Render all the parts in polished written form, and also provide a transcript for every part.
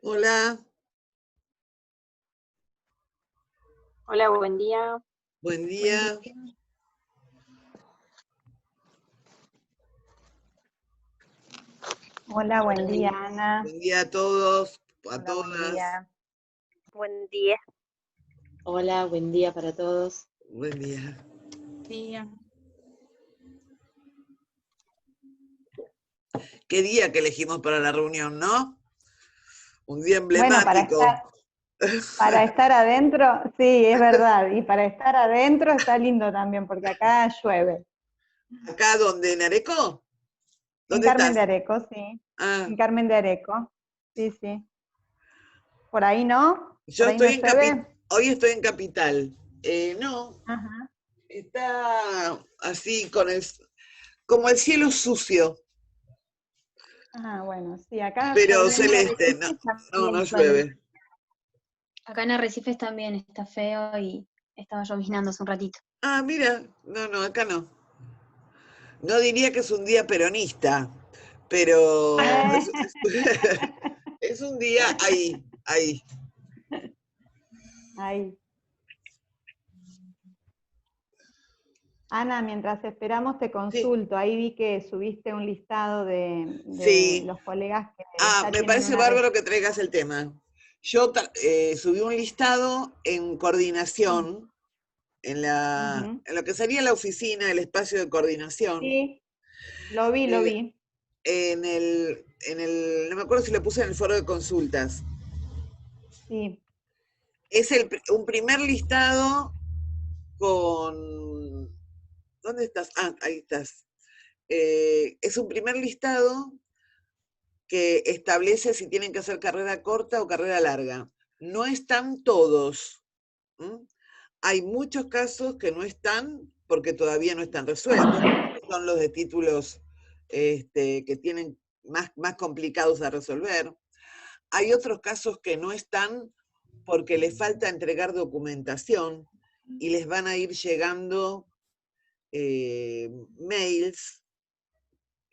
Hola, Hola, buen día. buen día. Hola, buen día, Ana. Buen día a todos, a Hola, todas. buen día. Buen día. Hola, buen día para todos. Buen día. ¿Qué día que elegimos para la reunión, no? Un día Bueno, emblemático. para estar adentro, sí, es verdad. Y para estar adentro está lindo también, porque acá llueve. ¿Acá dónde? ¿En Areco? En ¿Dónde Carmen de estás? Areco, sí. Ah, En Carmen de Areco. Sí, sí. ¿Por ahí no? yo ¿Por ahí no estoy llueve? hoy estoy en Capital. No, Ajá. está así como el cielo sucio, Ah, bueno, sí, acá pero lloviendo celeste, no, no llueve. Acá en Arrecifes también está feo y estaba lloviznando hace un ratito. Ah, mira, no, acá no. No diría que es un día peronista, pero es un día ahí. Ahí. Ana, mientras esperamos te Sí, consulto. Ahí vi que subiste un listado de sí. los colegas que Ah, ya me tienen parece una bárbaro que traigas el tema. Yo subí un listado en coordinación, Ujú. en lo que sería la oficina, el espacio de coordinación, Sí, lo eh, vi. no me acuerdo si lo puse en el foro de consultas. Sí. Es un primer listado con... ¿Dónde estás? Ah, ahí estás. Es un primer listado que establece si tienen que hacer carrera corta o carrera larga. No están todos. ¿M? Hay muchos casos que no están porque todavía no están resueltos. Son los de títulos que tienen más complicados a resolver. Hay otros casos que no están porque les falta entregar documentación y les van a ir llegando mails.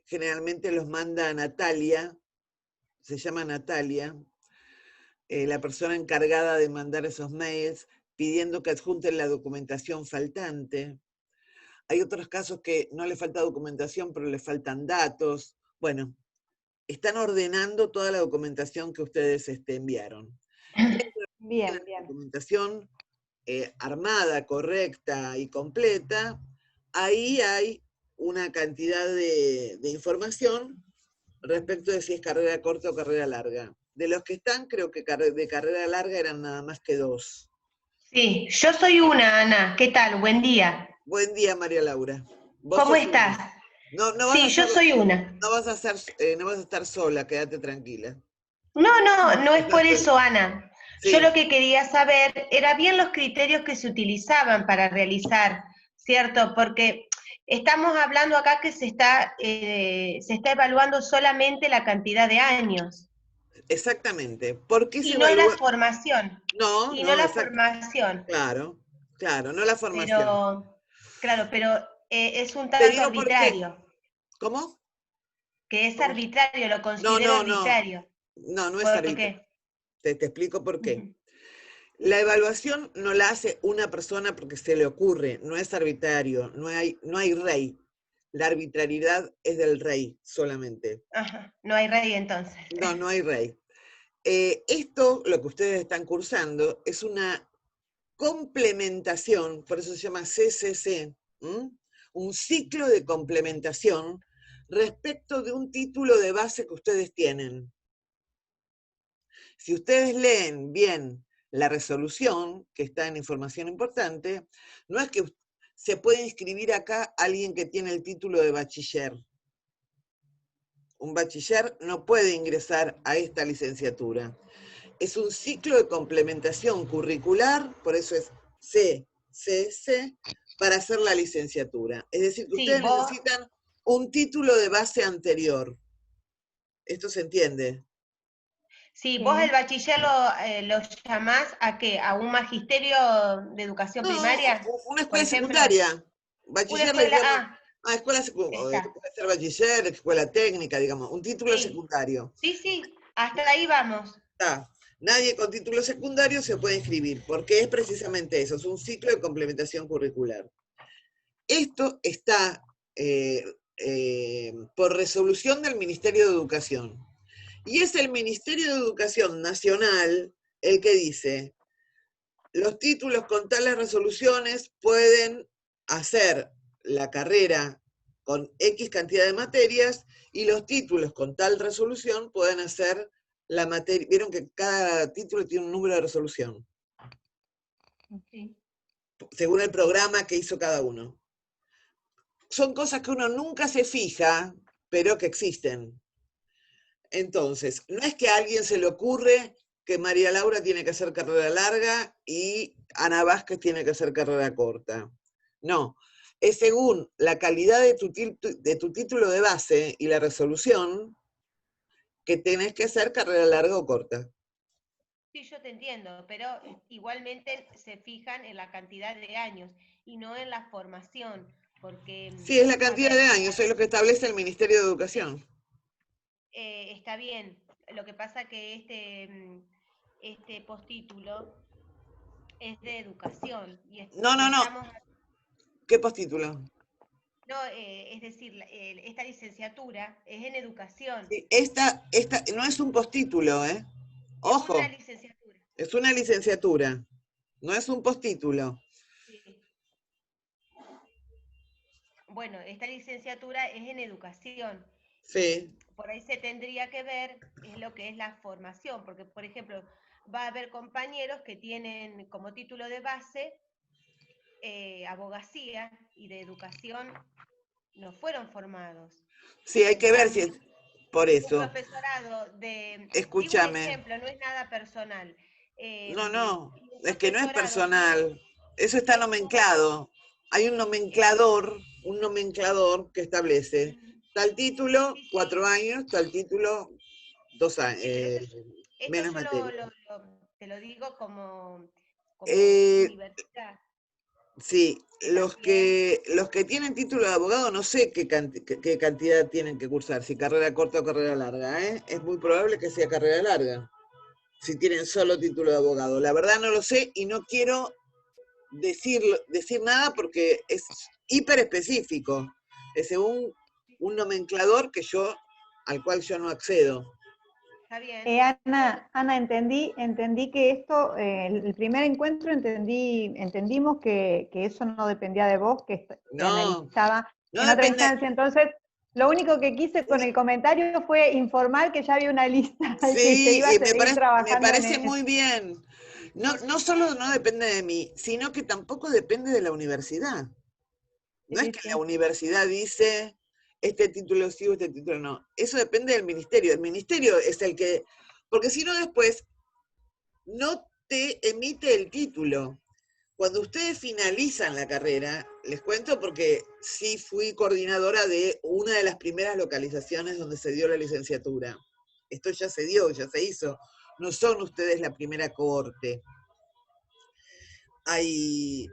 Generalmente los manda Natalia, se llama Natalia, la persona encargada de mandar esos mails pidiendo que adjunten la documentación faltante. Hay otros casos que no le falta documentación, pero le faltan datos. Bueno, están ordenando toda la documentación que ustedes enviaron. Dentro de la Bien. documentación armada, correcta y completa, ahí hay una cantidad de información respecto de si es carrera corta o carrera larga. De los que están, creo que de carrera larga eran nada más que 2. Sí, yo soy una, Ana. ¿Qué tal? Buen día. Buen día, María Laura. ¿Vos ¿Cómo sos estás? una? No vas a Sí, yo soy una. no vas a estar sola, quédate tranquila. No es por eso, Ana. Yo Sí, lo que quería saber era bien los criterios que se utilizaban para realizar, ¿cierto? Porque estamos hablando acá que se está evaluando solamente la cantidad de años exactamente. ¿Por qué se y no la evalúa? formación. No, Y no la exacto. formación. Claro, no la formación. Pero es un Te tanto digo por qué. arbitrario. ¿Cómo? Que es ¿Cómo? arbitrario, lo No, considero no, no. arbitrario. No es ¿Por arbitrario. qué? Te explico por qué. Ujú. La evaluación no la hace una persona porque se le ocurre, no es arbitrario, no hay rey. La arbitrariedad es del rey solamente. Ajá, no hay rey entonces. No hay rey. Lo que ustedes están cursando, es una complementación, por eso se llama CCC, un ciclo de complementación respecto de un título de base que ustedes tienen. Si ustedes leen bien la resolución, que está en información importante, no es que se puede inscribir acá alguien que tiene el título de bachiller. Un bachiller no puede ingresar a esta licenciatura. Es un ciclo de complementación curricular, por eso es CCC, para hacer la licenciatura. Es decir, que Sí, ustedes necesitan un título de base anterior. ¿Esto se entiende? sí, Sí. vos el bachiller lo llamás ¿a qué? ¿A un magisterio de educación primaria? Una Por escuela ejemplo, secundaria. una Bachiller le escuela, llaman escuela secundaria, está, puede ser bachiller, escuela técnica, digamos, un título sí, secundario. sí, hasta ahí vamos. Nadie con título secundario se puede inscribir, porque es precisamente eso, es un ciclo de complementación curricular. Esto está por resolución del Ministerio de Educación. Y es el Ministerio de Educación Nacional el que dice, los títulos con tales resoluciones pueden hacer la carrera con X cantidad de materias y los títulos con tal resolución pueden hacer la materia. Vieron que cada título tiene un número de resolución. Sí. Según el programa que hizo cada uno. Son cosas que uno nunca se fija, pero que existen. Entonces, no es que a alguien se le ocurre que María Laura tiene que hacer carrera larga y Ana Vázquez tiene que hacer carrera corta. No, es según la calidad de tu título de base y la resolución que tenés que hacer carrera larga o corta. Sí, yo te entiendo, pero igualmente se fijan en la cantidad de años y no en la formación, porque, Sí, es la a cantidad ver, de años, es lo que establece el Ministerio de Educación. está bien. Lo que pasa que este postítulo es de educación. No. Estamos, ¿Qué postítulo? no, es decir, esta licenciatura es en educación. Sí, esta no es un postítulo, ¿eh? Ojo. Es una licenciatura. Es una licenciatura, no es un postítulo. Sí. Bueno, esta licenciatura es en educación. Sí. Por ahí se tendría que ver es lo que es la formación, porque, por ejemplo, va a haber compañeros que tienen como título de base abogacía y de educación no fueron formados. Sí, hay que ver si es por Un eso. profesorado digo un Escúchame. ejemplo, no es nada personal. No, Un es que no es profesorado personal. Eso está nomenclado. Hay un nomenclador que establece tal título, sí, 4 años, tal título, 2 años, sí, pero esto menos yo materia. te lo digo como Eh, universidad. sí, Y también, los que tienen título de abogado no sé qué cantidad tienen que cursar, si carrera corta o carrera larga, ¿eh? Es muy probable que sea carrera larga, si tienen solo título de abogado. La verdad no lo sé y no quiero decir nada porque es hiper específico, es según un nomenclador al cual yo no accedo. está bien. Ana, entendí que esto, el primer encuentro entendimos que eso no dependía de vos, que se No, analizaba no en otra depende. instancia. Entonces, lo único que quise con el comentario fue informar que ya había una lista y que se Sí, iba a me seguir trabajando en parece eso. muy bien. No solo no depende de mí, sino que tampoco depende de la universidad. No es Sí, que la sí. universidad dice, este título sí o este título no. Eso depende del ministerio. El ministerio es el que, porque si no después no te emite el título. Cuando ustedes finalizan la carrera, les cuento porque sí fui coordinadora de una de las primeras localizaciones donde se dio la licenciatura. Esto ya se dio, ya se hizo. No son ustedes la primera cohorte. Hay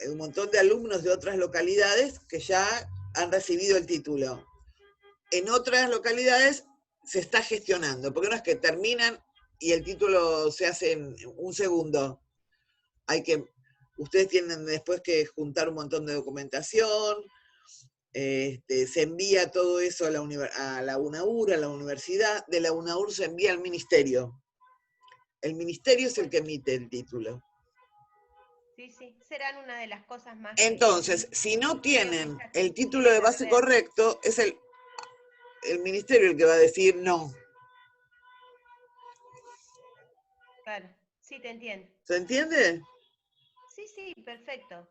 un montón de alumnos de otras localidades que ya han recibido el título. En otras localidades se está gestionando, porque no es que terminan y el título se hace en un segundo. Ustedes tienen después que juntar un montón de documentación, se envía todo eso a la UNAUR, a la universidad, de la UNAUR se envía al ministerio. El ministerio es el que emite el título. Sí, serán una de las cosas más Entonces, si no creo que tienen ya el título de base ver. correcto, es el ministerio el que va a decir no. Claro, sí, te entiendo. ¿Se entiende? Sí, perfecto.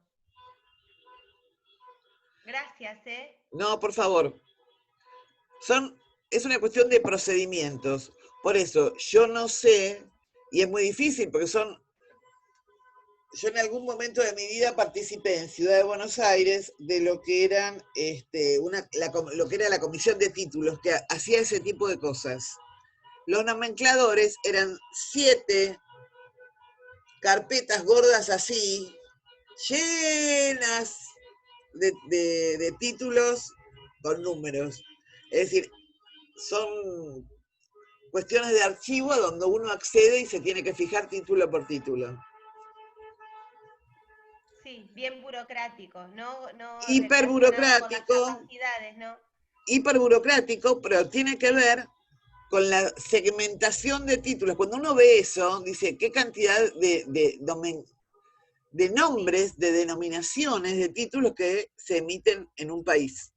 Gracias, No, por favor. Es una cuestión de procedimientos. Por eso, yo no sé, y es muy difícil, porque yo en algún momento de mi vida participé en Ciudad de Buenos Aires de lo que eran lo que era la comisión de títulos, que hacía ese tipo de cosas. Los nomencladores eran 7 carpetas gordas así, llenas de títulos con números. Es decir, son cuestiones de archivo donde uno accede y se tiene que fijar título por título. Sí, bien burocrático, no Hiperburocrático. con las capacidades, ¿no? Hiperburocrático, pero tiene que ver con la segmentación de títulos. Cuando uno ve eso, dice, qué cantidad de nombres, de denominaciones, de títulos que se emiten en un país.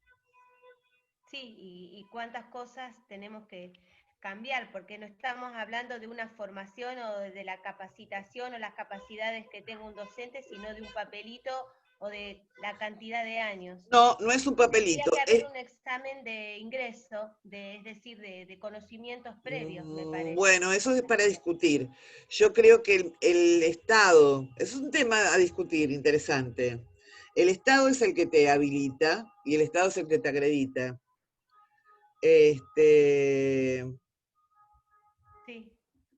Sí, y cuántas cosas tenemos que cambiar, porque no estamos hablando de una formación o de la capacitación o las capacidades que tenga un docente, sino de un papelito o de la cantidad de años. No, no es un papelito. Tendría que haber un examen de ingreso, es decir, de conocimientos previos, me parece. Bueno, eso es para discutir. Yo creo que el Estado, es un tema a discutir interesante. El Estado es el que te habilita y el Estado es el que te acredita. Sí,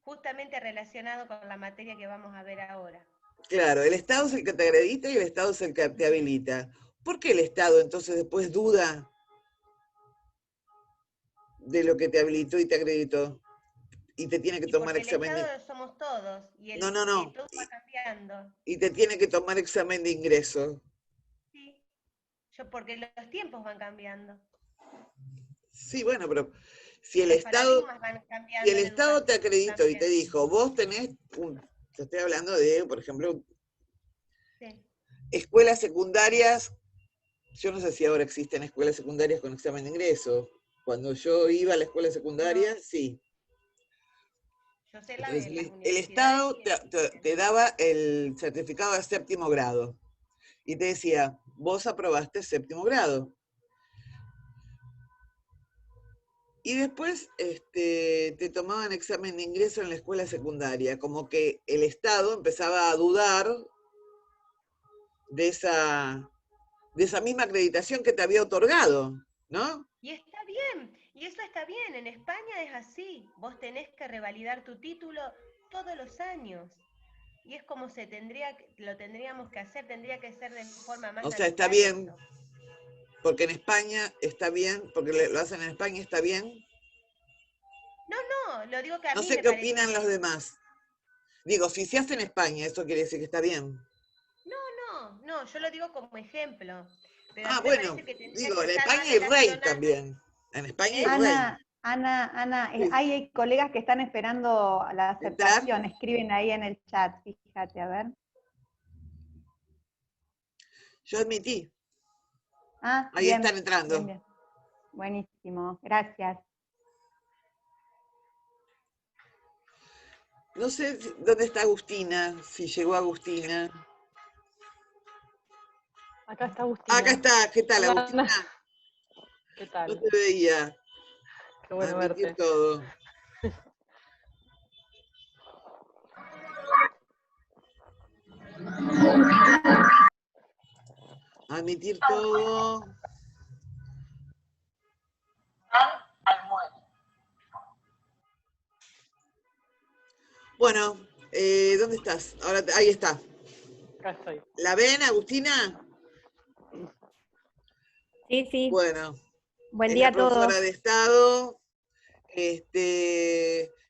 justamente relacionado con la materia que vamos a ver ahora. Claro, el Estado es el que te acredita y el Estado es el que te habilita. ¿Por qué el Estado entonces después duda de lo que te habilitó y te acreditó? Y te tiene que tomar examen de... El Estado somos todos, y No. todo va cambiando. Y te tiene que tomar examen de ingreso. Sí, porque los tiempos van cambiando. Sí, bueno, pero si el Los Estado... paradigmas van cambiando Si el en Estado te educación acreditó y te también. dijo, vos tenés, te estoy hablando de, por ejemplo, Sí. escuelas secundarias, yo no sé si ahora existen escuelas secundarias con examen de ingreso. Cuando yo iba a la escuela secundaria, No. sí. Yo sé Entonces, las el universidades. Estado te daba el certificado de séptimo grado y te decía, vos aprobaste séptimo grado. Y después te tomaban examen de ingreso en la escuela secundaria, como que el Estado empezaba a dudar de esa misma acreditación que te había otorgado, ¿no? Y está bien, y eso está bien. En España es así. Vos tenés que revalidar tu título todos los años. Y es como lo tendríamos que hacer, tendría que ser de forma más O sea, natural. está bien, esto. porque en España está bien, porque lo hacen en España está bien. No, lo digo que a No mí sé me qué parece opinan los bien. demás. Digo, si se hace en España, eso quiere decir que está bien. No, yo lo digo como ejemplo. Pero a Ah, mí me bueno, parece que tendría digo, que en estar España más hay rey relacionado. también. En España hay ¿Eh? rey. Ana, Sí. hay colegas que están esperando la ¿Entrar? aceptación, escriben ahí en el chat, fíjate, a ver. Yo admití. Ah, Ahí bien, están entrando. bien. Buenísimo, gracias. No sé dónde está Agustina, si llegó Agustina. Acá está Agustina. Acá está, ¿qué tal, Hola, Agustina? Ana. ¿Qué tal? No te veía. Qué bueno Admitir verte. todo. Admitir todo. Bueno, ¿dónde estás? Ahora, ahí está. Acá estoy. ¿La ven, Agustina? Sí, sí. Bueno, Buen es día la a todos. profesora de Estado.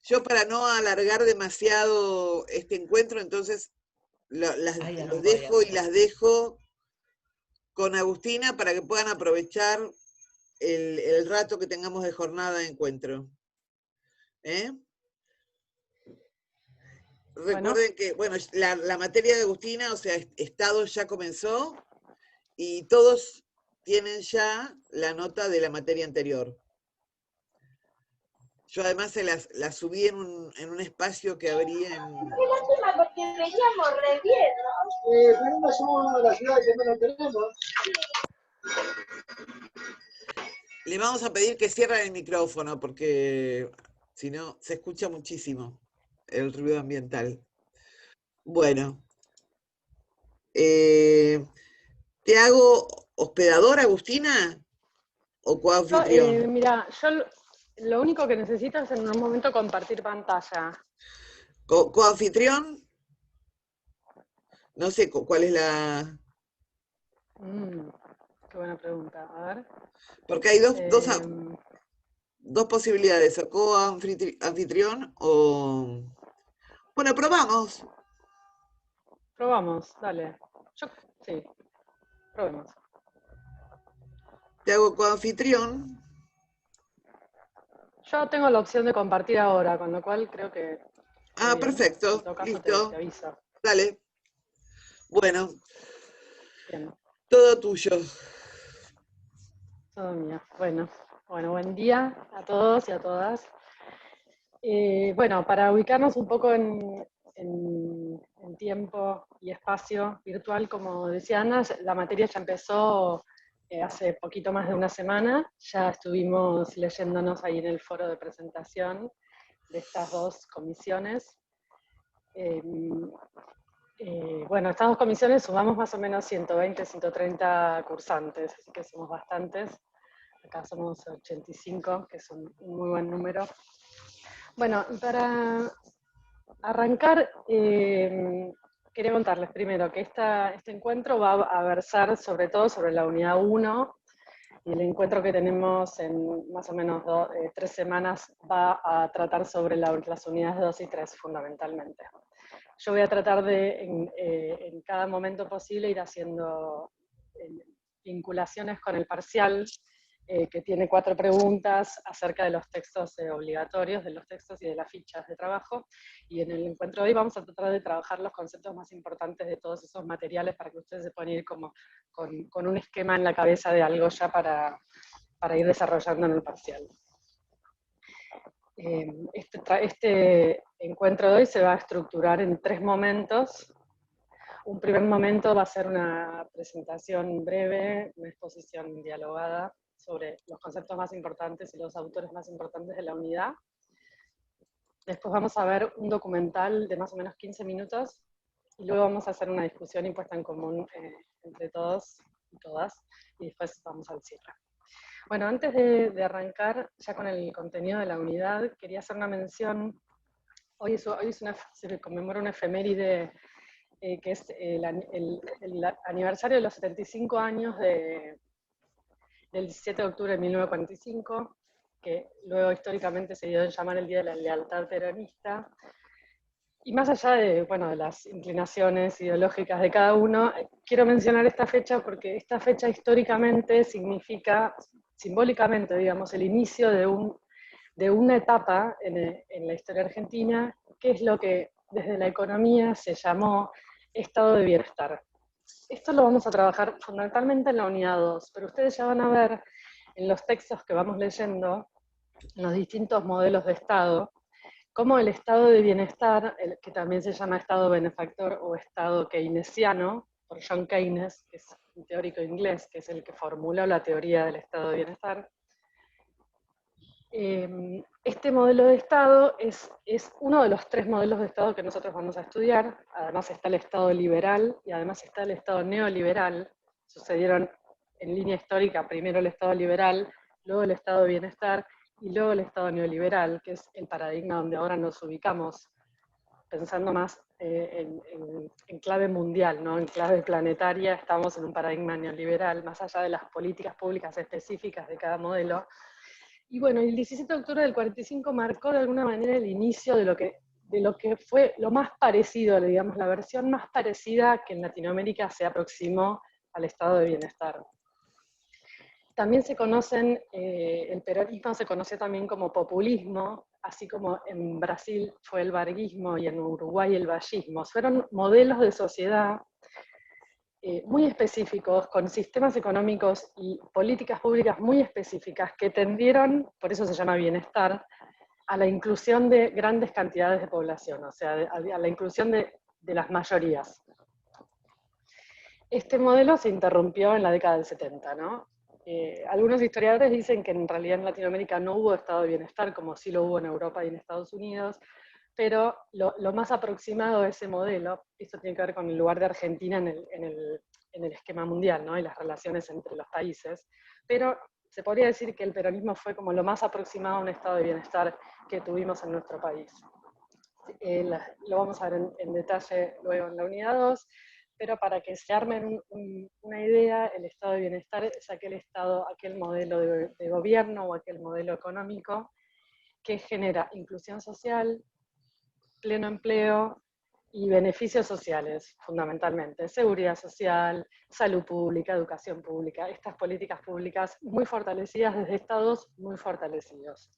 Yo para no alargar demasiado este encuentro, entonces los dejo y las dejo con Agustina para que puedan aprovechar el rato que tengamos de jornada de encuentro. ¿Eh? Recuerden que, bueno, la materia de Agustina, o sea, Estado ya comenzó y todos tienen ya la nota de la materia anterior. Yo además se las subí en un espacio que habría en... Qué lástima porque veníamos re bien, ¿no? Pero somos una de las ciudades que menos tenemos. Le vamos a pedir que cierren el micrófono porque si no se escucha muchísimo el ruido ambiental. Bueno, ¿te hago hospedador, Agustina? ¿O coanfitrión? Mira, yo lo único que necesito es en un momento compartir pantalla. ¿Coanfitrión? No sé cuál es la... Qué buena pregunta. A ver. Porque hay dos... dos posibilidades, o co-anfitrión o... Bueno, probamos. Probamos, dale. Sí, probemos. Te hago coanfitrión. Yo tengo la opción de compartir ahora, con lo cual creo que... Ah, bien. perfecto, En todo caso listo. te aviso. Dale. Bueno, Bien, todo tuyo. todo mío. Bueno, buen día a todos y a todas. Bueno, para ubicarnos un poco en tiempo y espacio virtual, como decía Ana, la materia ya empezó hace poquito más de una semana. Ya estuvimos leyéndonos ahí en el foro de presentación de estas dos comisiones. Bueno, estas dos comisiones sumamos más o menos 120, 130 cursantes, así que somos bastantes. Acá somos 85, que es un muy buen número. Bueno, para arrancar, quería contarles primero que este encuentro va a versar sobre todo sobre la unidad 1, y el encuentro que tenemos en más o menos 3 semanas va a tratar sobre las unidades 2 y 3 fundamentalmente. Yo voy a tratar de, en cada momento posible, ir haciendo vinculaciones con el parcial, que tiene 4 preguntas acerca de los textos obligatorios, de los textos y de las fichas de trabajo, y en el encuentro de hoy vamos a tratar de trabajar los conceptos más importantes de todos esos materiales para que ustedes se puedan ir como con un esquema en la cabeza de algo ya para ir desarrollando en el parcial. Este encuentro de hoy se va a estructurar en 3 momentos. Un primer momento va a ser una presentación breve, una exposición dialogada sobre los conceptos más importantes y los autores más importantes de la unidad. Después vamos a ver un documental de más o menos 15 minutos, y luego vamos a hacer una discusión y puesta en común entre todos y todas, y después vamos al cierre. Bueno, antes de arrancar ya con el contenido de la unidad, quería hacer una mención. Hoy se conmemora una efeméride que es el aniversario de los 75 años del 17 de octubre de 1945, que luego históricamente se dio en llamar el Día de la Lealtad Peronista. Y más allá de las inclinaciones ideológicas de cada uno, quiero mencionar esta fecha porque esta fecha históricamente significa, simbólicamente, digamos, el inicio de una etapa en la historia argentina, que es lo que desde la economía se llamó estado de bienestar. Esto lo vamos a trabajar fundamentalmente en la unidad 2, pero ustedes ya van a ver en los textos que vamos leyendo, en los distintos modelos de estado, cómo el estado de bienestar, que también se llama estado benefactor o estado keynesiano, por John Keynes, que es un teórico inglés, que es el que formuló la teoría del estado de bienestar. Este modelo de estado es uno de los 3 modelos de estado que nosotros vamos a estudiar. Además está el estado liberal y además está el estado neoliberal. Sucedieron en línea histórica primero el estado liberal, luego el estado de bienestar y luego el estado neoliberal, que es el paradigma donde ahora nos ubicamos, pensando más en clave mundial, ¿no? En clave planetaria. Estamos en un paradigma neoliberal, más allá de las políticas públicas específicas de cada modelo. Y bueno, el 17 de octubre del 45 marcó de alguna manera el inicio de lo que fue lo más parecido, digamos, la versión más parecida que en Latinoamérica se aproximó al estado de bienestar. También se conocen, el peronismo se conoció también como populismo, así como en Brasil fue el varguismo y en Uruguay el vallismo. Fueron modelos de sociedad muy específicos, con sistemas económicos y políticas públicas muy específicas que tendieron, por eso se llama bienestar, a la inclusión de grandes cantidades de población, o sea, a la inclusión de las mayorías. Este modelo se interrumpió en la década del 70, ¿no? Algunos historiadores dicen que en realidad en Latinoamérica no hubo estado de bienestar, como sí lo hubo en Europa y en Estados Unidos, pero lo más aproximado a ese modelo, esto tiene que ver con el lugar de Argentina en el esquema mundial, ¿no? Y las relaciones entre los países, pero se podría decir que el peronismo fue como lo más aproximado a un estado de bienestar que tuvimos en nuestro país. Lo vamos a ver en detalle luego en la unidad 2, pero para que se armen una idea, el estado de bienestar es aquel modelo de gobierno o aquel modelo económico que genera inclusión social, pleno empleo y beneficios sociales, fundamentalmente. Seguridad social, salud pública, educación pública, estas políticas públicas muy fortalecidas desde estados muy fortalecidos.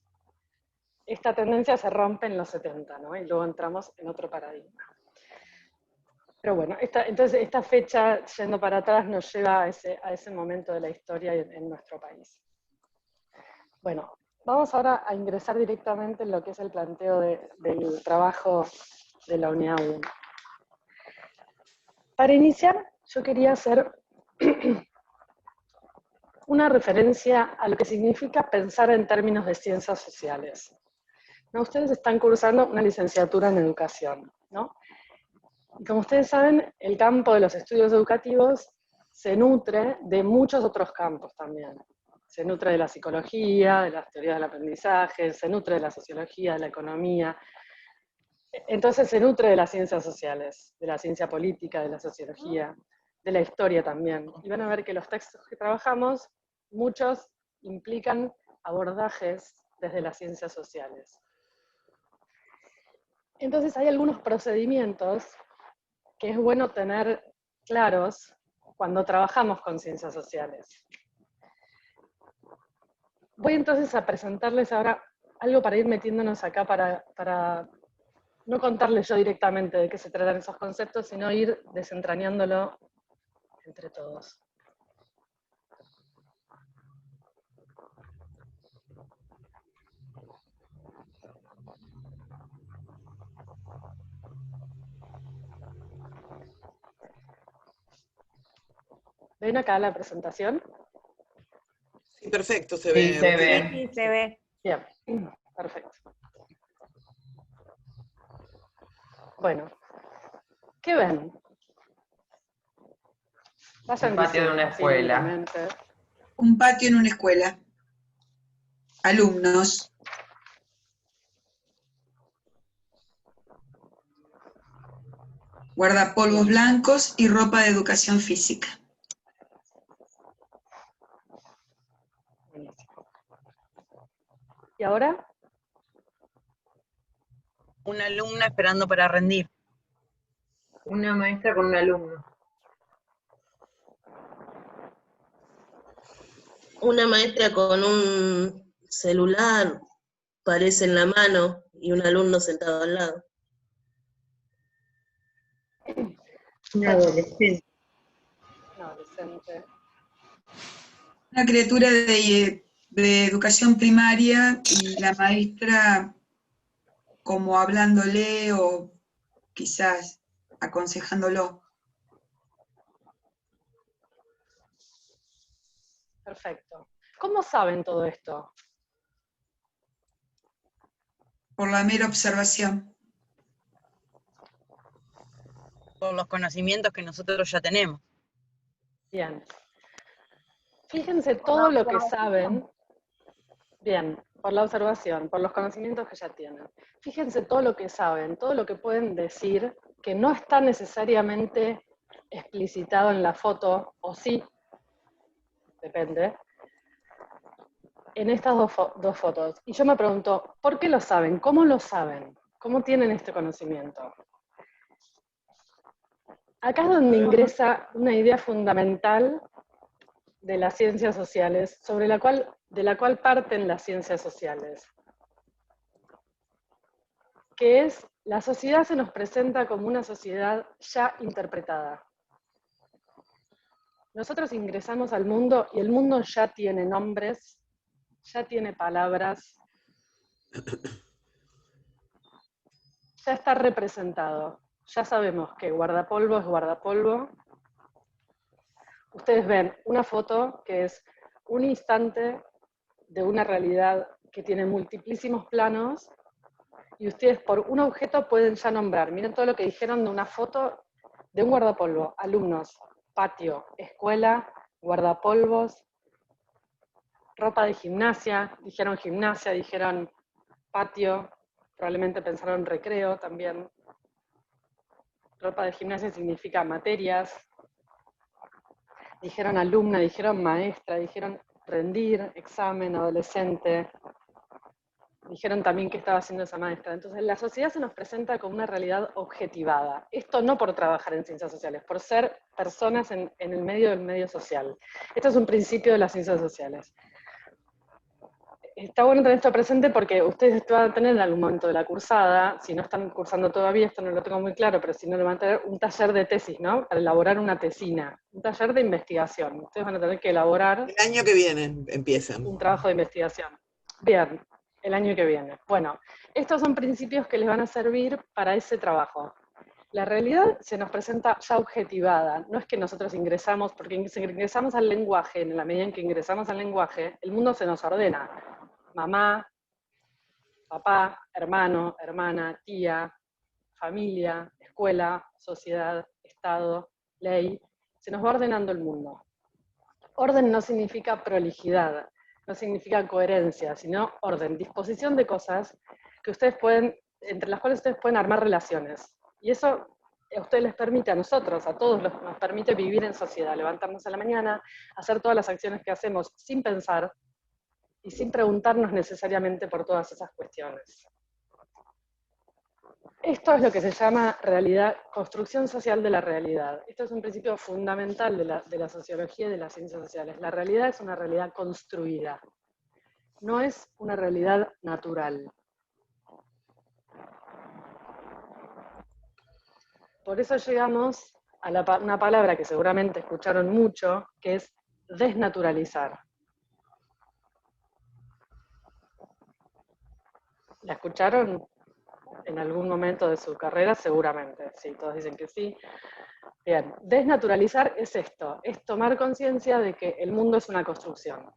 Esta tendencia se rompe en los 70, ¿no? Y luego entramos en otro paradigma. Pero bueno, entonces esta fecha, yendo para atrás, nos lleva a ese momento de la historia en nuestro país. Bueno, vamos ahora a ingresar directamente en lo que es el planteo del trabajo de la unidad 1. Para iniciar, yo quería hacer una referencia a lo que significa pensar en términos de ciencias sociales. ¿No? Ustedes están cursando una licenciatura en educación, ¿no? Y como ustedes saben, el campo de los estudios educativos se nutre de muchos otros campos también. Se nutre de la psicología, de las teorías del aprendizaje, se nutre de la sociología, de la economía. Entonces se nutre de las ciencias sociales, de la ciencia política, de la sociología, de la historia también. Y van a ver que los textos que trabajamos, muchos implican abordajes desde las ciencias sociales. Entonces hay algunos procedimientos que es bueno tener claros cuando trabajamos con ciencias sociales. Voy entonces a presentarles ahora algo para ir metiéndonos acá para no contarles yo directamente de qué se tratan esos conceptos, sino ir desentrañándolo entre todos. ¿Ven acá la presentación? Sí, perfecto, se ve. Sí, se ve. Sí, se ve. Bien, perfecto. Bueno, ¿qué ven? Vayan El patio de una diciendo, así escuela. libremente. Un patio en una escuela. Alumnos. Guardapolvos blancos y ropa de educación física. ¿Y ahora? Una alumna esperando para rendir. Una maestra con un alumno. Una maestra con un celular, parece en la mano, y un alumno sentado al lado. Un adolescente. Un adolescente. Una criatura de educación primaria y la maestra como hablándole o quizás aconsejándolo. Perfecto. ¿Cómo saben todo esto? Por la mera observación. Por los conocimientos que nosotros ya tenemos. Bien. Fíjense todo lo que saben. Bien, por la observación, por los conocimientos que ya tienen. Fíjense todo lo que saben, todo lo que pueden decir, que no está necesariamente explicitado en la foto, o sí, depende, en estas dos fotos. Y yo me pregunto, ¿por qué lo saben? ¿Cómo lo saben? ¿Cómo tienen este conocimiento? Acá es donde ingresa una idea fundamental de las ciencias sociales, de la cual parten las ciencias sociales, que es, la sociedad se nos presenta como una sociedad ya interpretada. Nosotros ingresamos al mundo y el mundo ya tiene nombres, ya tiene palabras, ya está representado. Ya sabemos que guardapolvo es guardapolvo. Ustedes ven una foto que es un instante de una realidad que tiene multiplísimos planos, y ustedes por un objeto pueden ya nombrar. Miren todo lo que dijeron de una foto de un guardapolvo. Alumnos, patio, escuela, guardapolvos, ropa de gimnasia, dijeron patio, probablemente pensaron recreo también. ropa de gimnasia significa materias, dijeron alumna, dijeron maestra, dijeron rendir, examen, adolescente, dijeron también qué estaba haciendo esa maestra. Entonces la sociedad se nos presenta como una realidad objetivada. Esto no por trabajar en ciencias sociales, por ser personas en el medio del medio social. Esto es un principio de las ciencias sociales. Está bueno tener esto presente porque ustedes van a tener en algún momento de la cursada, si no están cursando todavía, esto no lo tengo muy claro, pero si no, lo van a tener un taller de tesis, ¿no? Para elaborar una tesina, un taller de investigación. Ustedes van a tener que elaborar... El año que viene empiezan. Un trabajo de investigación. Bien, el año que viene. Bueno, estos son principios que les van a servir para ese trabajo. La realidad se nos presenta ya objetivada, no es que nosotros ingresamos, porque si ingresamos al lenguaje, en la medida en que ingresamos al lenguaje, el mundo se nos ordena. Mamá, papá, hermano, hermana, tía, familia, escuela, sociedad, Estado, ley, se nos va ordenando el mundo. Orden no significa prolijidad, no significa coherencia, sino orden, disposición de cosas que ustedes pueden, entre las cuales ustedes pueden armar relaciones. Y eso a ustedes les permite, a nosotros, a todos nos permite vivir en sociedad, levantarnos a la mañana, hacer todas las acciones que hacemos sin pensar y sin preguntarnos necesariamente por todas esas cuestiones. Esto es lo que se llama realidad, construcción social de la realidad. Esto es un principio fundamental de la sociología y de las ciencias sociales. La realidad es una realidad construida, no es una realidad natural. Por eso llegamos a una palabra que seguramente escucharon mucho, que es desnaturalizar. ¿La escucharon en algún momento de su carrera? Seguramente, sí, todos dicen que sí. Bien, desnaturalizar es esto, es tomar conciencia de que el mundo es una construcción,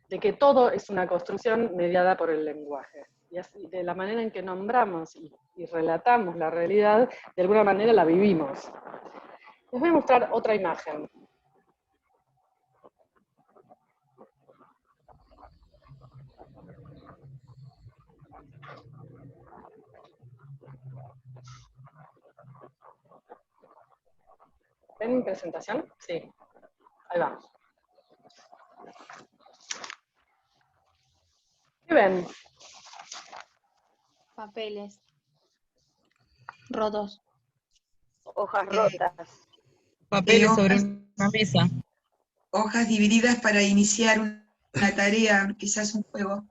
de que todo es una construcción mediada por el lenguaje. Y así, de la manera en que nombramos y relatamos la realidad, de alguna manera la vivimos. Les voy a mostrar otra imagen. ¿Ven mi presentación? Sí. Ahí vamos. ¿Qué ven? Papeles rotos. Hojas rotas. Papeles sobre una mesa. Hojas divididas para iniciar una tarea, quizás un juego,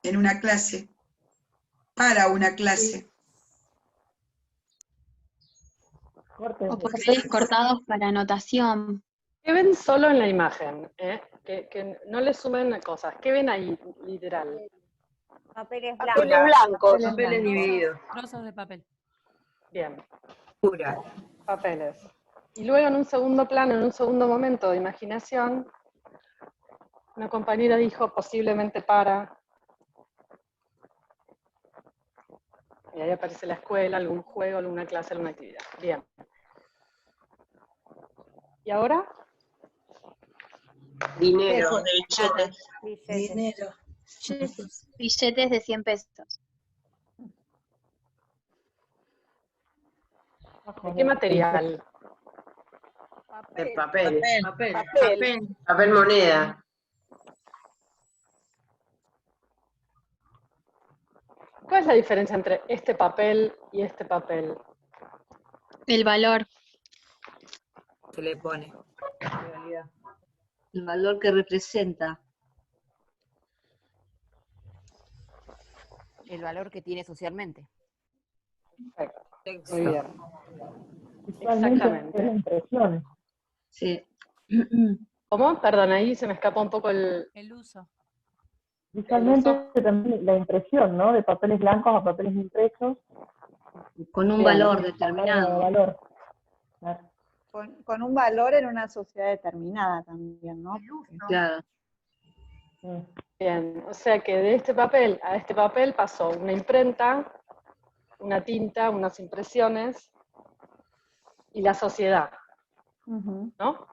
en una clase, para una clase. O papeles cortados para anotación. ¿Qué ven solo en la imagen? Que no le sumen cosas. ¿Qué ven ahí, literal? Papeles blancos. Papeles divididos. Trozos de papel. Bien. Pura. Papeles. Y luego en un segundo plano, en un segundo momento de imaginación, una compañera dijo, posiblemente para. Y ahí aparece la escuela, algún juego, alguna clase, alguna actividad. Bien. ¿Y ahora? Dinero. Dinero. Billetes de 100 pesos. ¿De qué material? De papel. Papel. Papel moneda. ¿Cuál es la diferencia entre este papel y este papel? El valor. Se le pone. El valor que representa. El valor que tiene socialmente. Muy bien. Exactamente. Es la impresión. Sí. ¿Cómo? Perdón, ahí se me escapó un poco el uso. Visualmente también la impresión, ¿no? De papeles blancos a papeles impresos. Con un valor determinado. Valor. Claro. Con un valor en una sociedad determinada también, ¿no? Claro. Bien, o sea que de este papel a este papel pasó una imprenta, una tinta, unas impresiones y la sociedad, ¿no?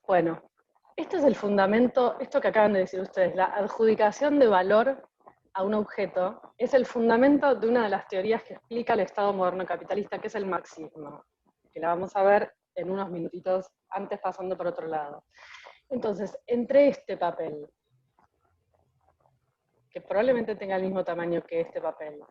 Bueno, Este es el fundamento, esto que acaban de decir ustedes, la adjudicación de valor a un objeto, es el fundamento de una de las teorías que explica el Estado moderno capitalista, que es el marxismo, que la vamos a ver en unos minutitos antes pasando por otro lado. Entonces, entre este papel, que probablemente tenga el mismo tamaño que este papel,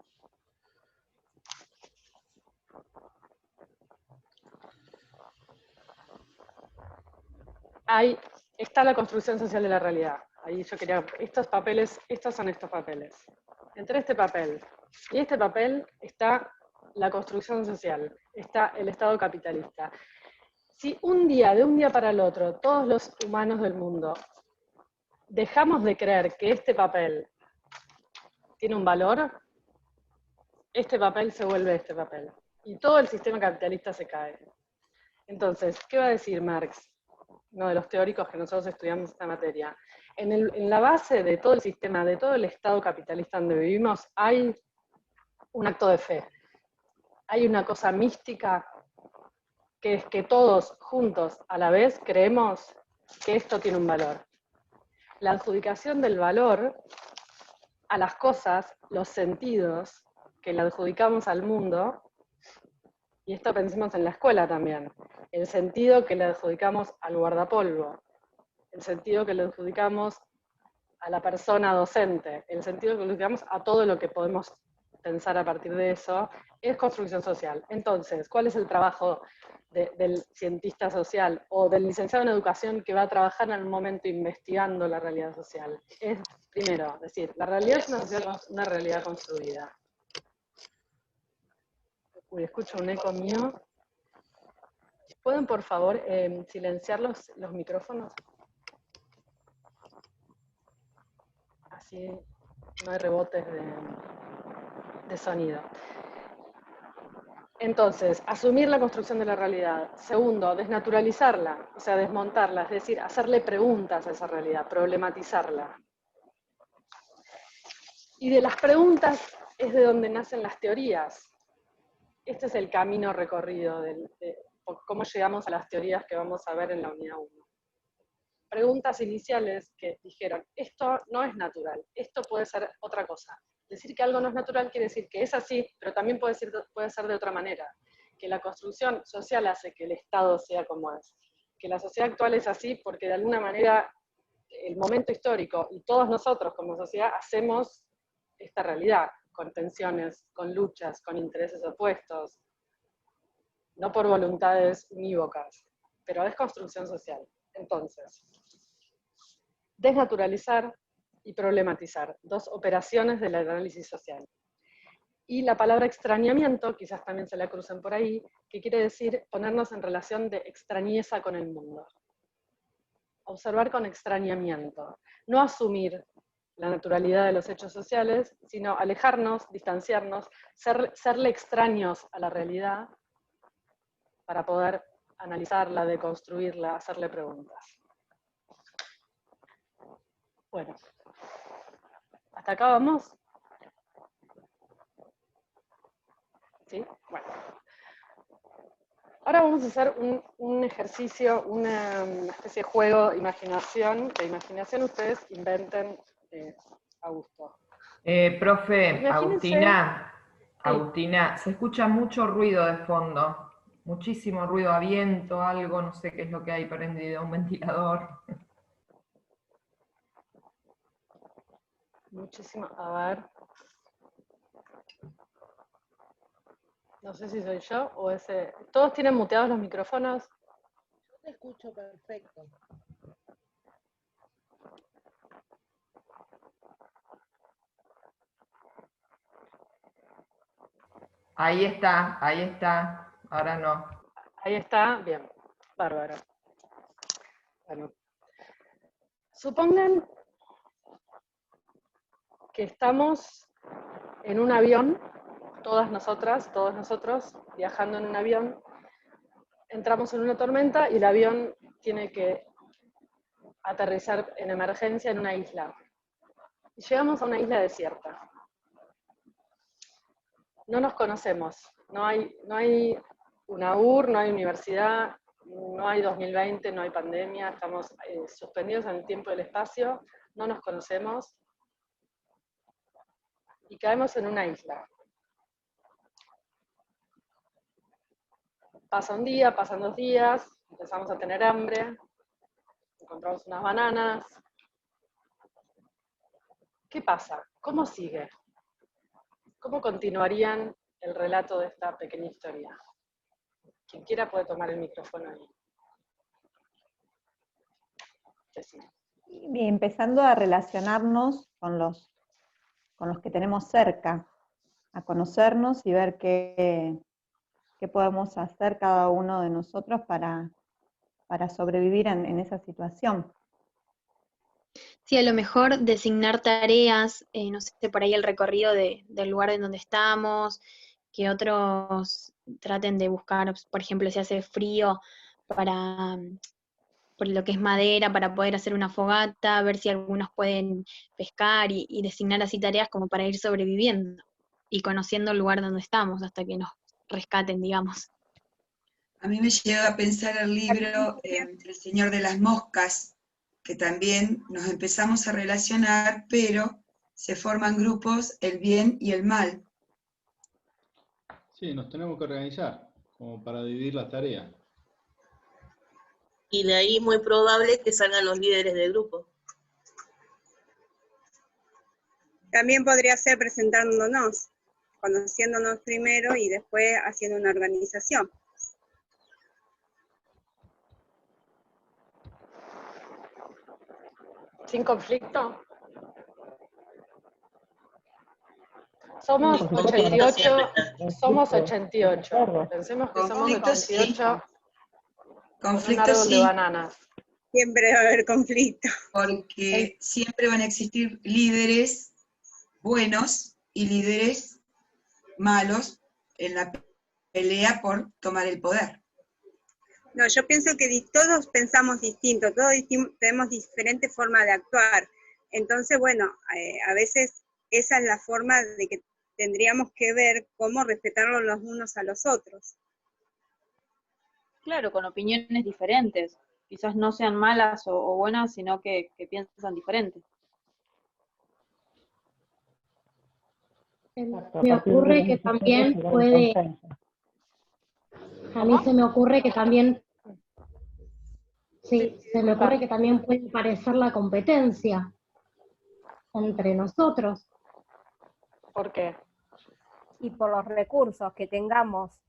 está la construcción social de la realidad. Ahí yo quería, estos papeles, estos son estos papeles. Entre este papel y este papel está la construcción social, está el Estado capitalista. Si un día, de un día para el otro, todos los humanos del mundo dejamos de creer que este papel tiene un valor, este papel se vuelve este papel. Y todo el sistema capitalista se cae. Entonces, ¿qué va a decir Marx? Uno de los teóricos que nosotros estudiamos esta materia. En la base de todo el sistema, de todo el Estado capitalista donde vivimos, hay un acto de fe. Hay una cosa mística, que es que todos juntos a la vez creemos que esto tiene un valor. La adjudicación del valor a las cosas, los sentidos que le adjudicamos al mundo, y esto pensemos en la escuela también, el sentido que le adjudicamos al guardapolvo, el sentido que le adjudicamos a la persona docente, el sentido que le adjudicamos a todo lo que podemos pensar a partir de eso, es construcción social. Entonces, ¿cuál es el trabajo del cientista social o del licenciado en educación que va a trabajar en el momento investigando la realidad social? Es, primero, decir, la realidad es una realidad construida. Uy, escucho un eco mío. ¿Pueden, por favor, silenciar los micrófonos? Así no hay rebotes de sonido. Entonces, asumir la construcción de la realidad. Segundo, desnaturalizarla, o sea, desmontarla, es decir, hacerle preguntas a esa realidad, problematizarla. Y de las preguntas es de donde nacen las teorías. Este es el camino recorrido de cómo llegamos a las teorías que vamos a ver en la unidad 1. Preguntas iniciales que dijeron, esto no es natural, esto puede ser otra cosa. Decir que algo no es natural quiere decir que es así, pero también puede ser de otra manera. Que la construcción social hace que el Estado sea como es. Que la sociedad actual es así porque de alguna manera el momento histórico y todos nosotros como sociedad hacemos esta realidad, con tensiones, con luchas, con intereses opuestos, no por voluntades unívocas, pero es construcción social. Entonces, desnaturalizar y problematizar, dos operaciones del análisis social. Y la palabra extrañamiento, quizás también se la crucen por ahí, que quiere decir ponernos en relación de extrañeza con el mundo. Observar con extrañamiento, no asumir la naturalidad de los hechos sociales, sino alejarnos, distanciarnos, serle extraños a la realidad para poder analizarla, deconstruirla, hacerle preguntas. Bueno, ¿hasta acá vamos? ¿Sí? Bueno. Ahora vamos a hacer un ejercicio, una especie de juego de imaginación ustedes inventen a gusto. Profe, Imagínense. Agustina, se escucha mucho ruido de fondo, muchísimo ruido a viento, algo, no sé qué es lo que hay prendido, un ventilador. Muchísimo, a ver. No sé si soy yo o ese. ¿Todos tienen muteados los micrófonos? Yo te escucho perfecto. Ahí está, ahora no. Ahí está, bien, bárbaro. Bueno. Supongan que estamos en un avión, todas nosotras, todos nosotros, viajando en un avión, entramos en una tormenta y el avión tiene que aterrizar en emergencia en una isla. Y llegamos a una isla desierta. No nos conocemos, no hay una UR, no hay universidad, no hay 2020, no hay pandemia, estamos suspendidos en el tiempo y el espacio, no nos conocemos y caemos en una isla. Pasa un día, pasan 2 días, empezamos a tener hambre, encontramos unas bananas. ¿Qué pasa? ¿Cómo sigue? ¿Cómo continuarían el relato de esta pequeña historia? Quien quiera puede tomar el micrófono ahí. Y empezando a relacionarnos con los que tenemos cerca, a conocernos y ver qué podemos hacer cada uno de nosotros para sobrevivir en esa situación. Sí, a lo mejor designar tareas, no sé, por ahí el recorrido del lugar en donde estamos, que otros traten de buscar, por ejemplo, si hace frío, por lo que es madera, para poder hacer una fogata, ver si algunos pueden pescar y designar así tareas como para ir sobreviviendo y conociendo el lugar donde estamos hasta que nos rescaten, digamos. A mí me llega a pensar el libro El Señor de las Moscas, que también nos empezamos a relacionar, pero se forman grupos, el bien y el mal. Sí, nos tenemos que organizar, como para dividir las tareas. Y de ahí muy probable que salgan los líderes del grupo. También podría ser presentándonos, conociéndonos primero y después haciendo una organización. ¿Sin conflicto? Somos 88, somos 88. Pensemos que somos 88 con un árbol de bananas. Siempre va a haber conflicto. Porque siempre van a existir líderes buenos y líderes malos en la pelea por tomar el poder. No, yo pienso que todos pensamos distinto, todos tenemos diferentes formas de actuar. Entonces, bueno, a veces esa es la forma de que tendríamos que ver cómo respetarnos los unos a los otros. Claro, con opiniones diferentes. Quizás no sean malas o buenas, sino que piensan diferente. Me ocurre que también puede... A mí se me ocurre que también... Sí, se me ocurre que también puede parecer la competencia entre nosotros. ¿Por qué? Y por los recursos que tengamos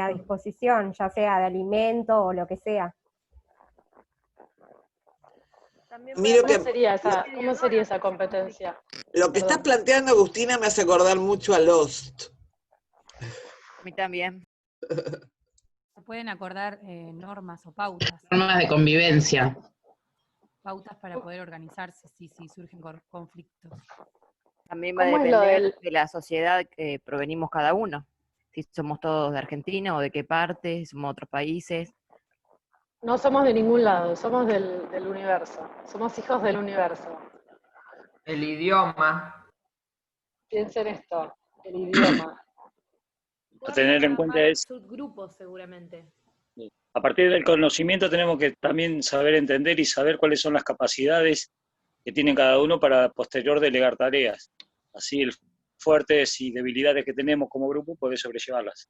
a disposición, ya sea de alimento o lo que sea. ¿Cómo sería esa competencia? Lo que estás planteando, Agustina, me hace acordar mucho a Lost. A mí también. Se pueden acordar normas o pautas. Formas de convivencia. Pautas para poder organizarse si surgen conflictos. También va a depender de la sociedad que provenimos cada uno. Si somos todos de Argentina o de qué parte, si somos de otros países. No somos de ningún lado, somos del universo. Somos hijos del universo. El idioma. Piensen esto, el idioma. A tener en cuenta es, Subgrupos, seguramente. a partir del conocimiento tenemos que también saber entender y saber cuáles son las capacidades que tiene cada uno para posterior delegar tareas. Así el fuertes y debilidades que tenemos como grupo poder sobrellevarlas.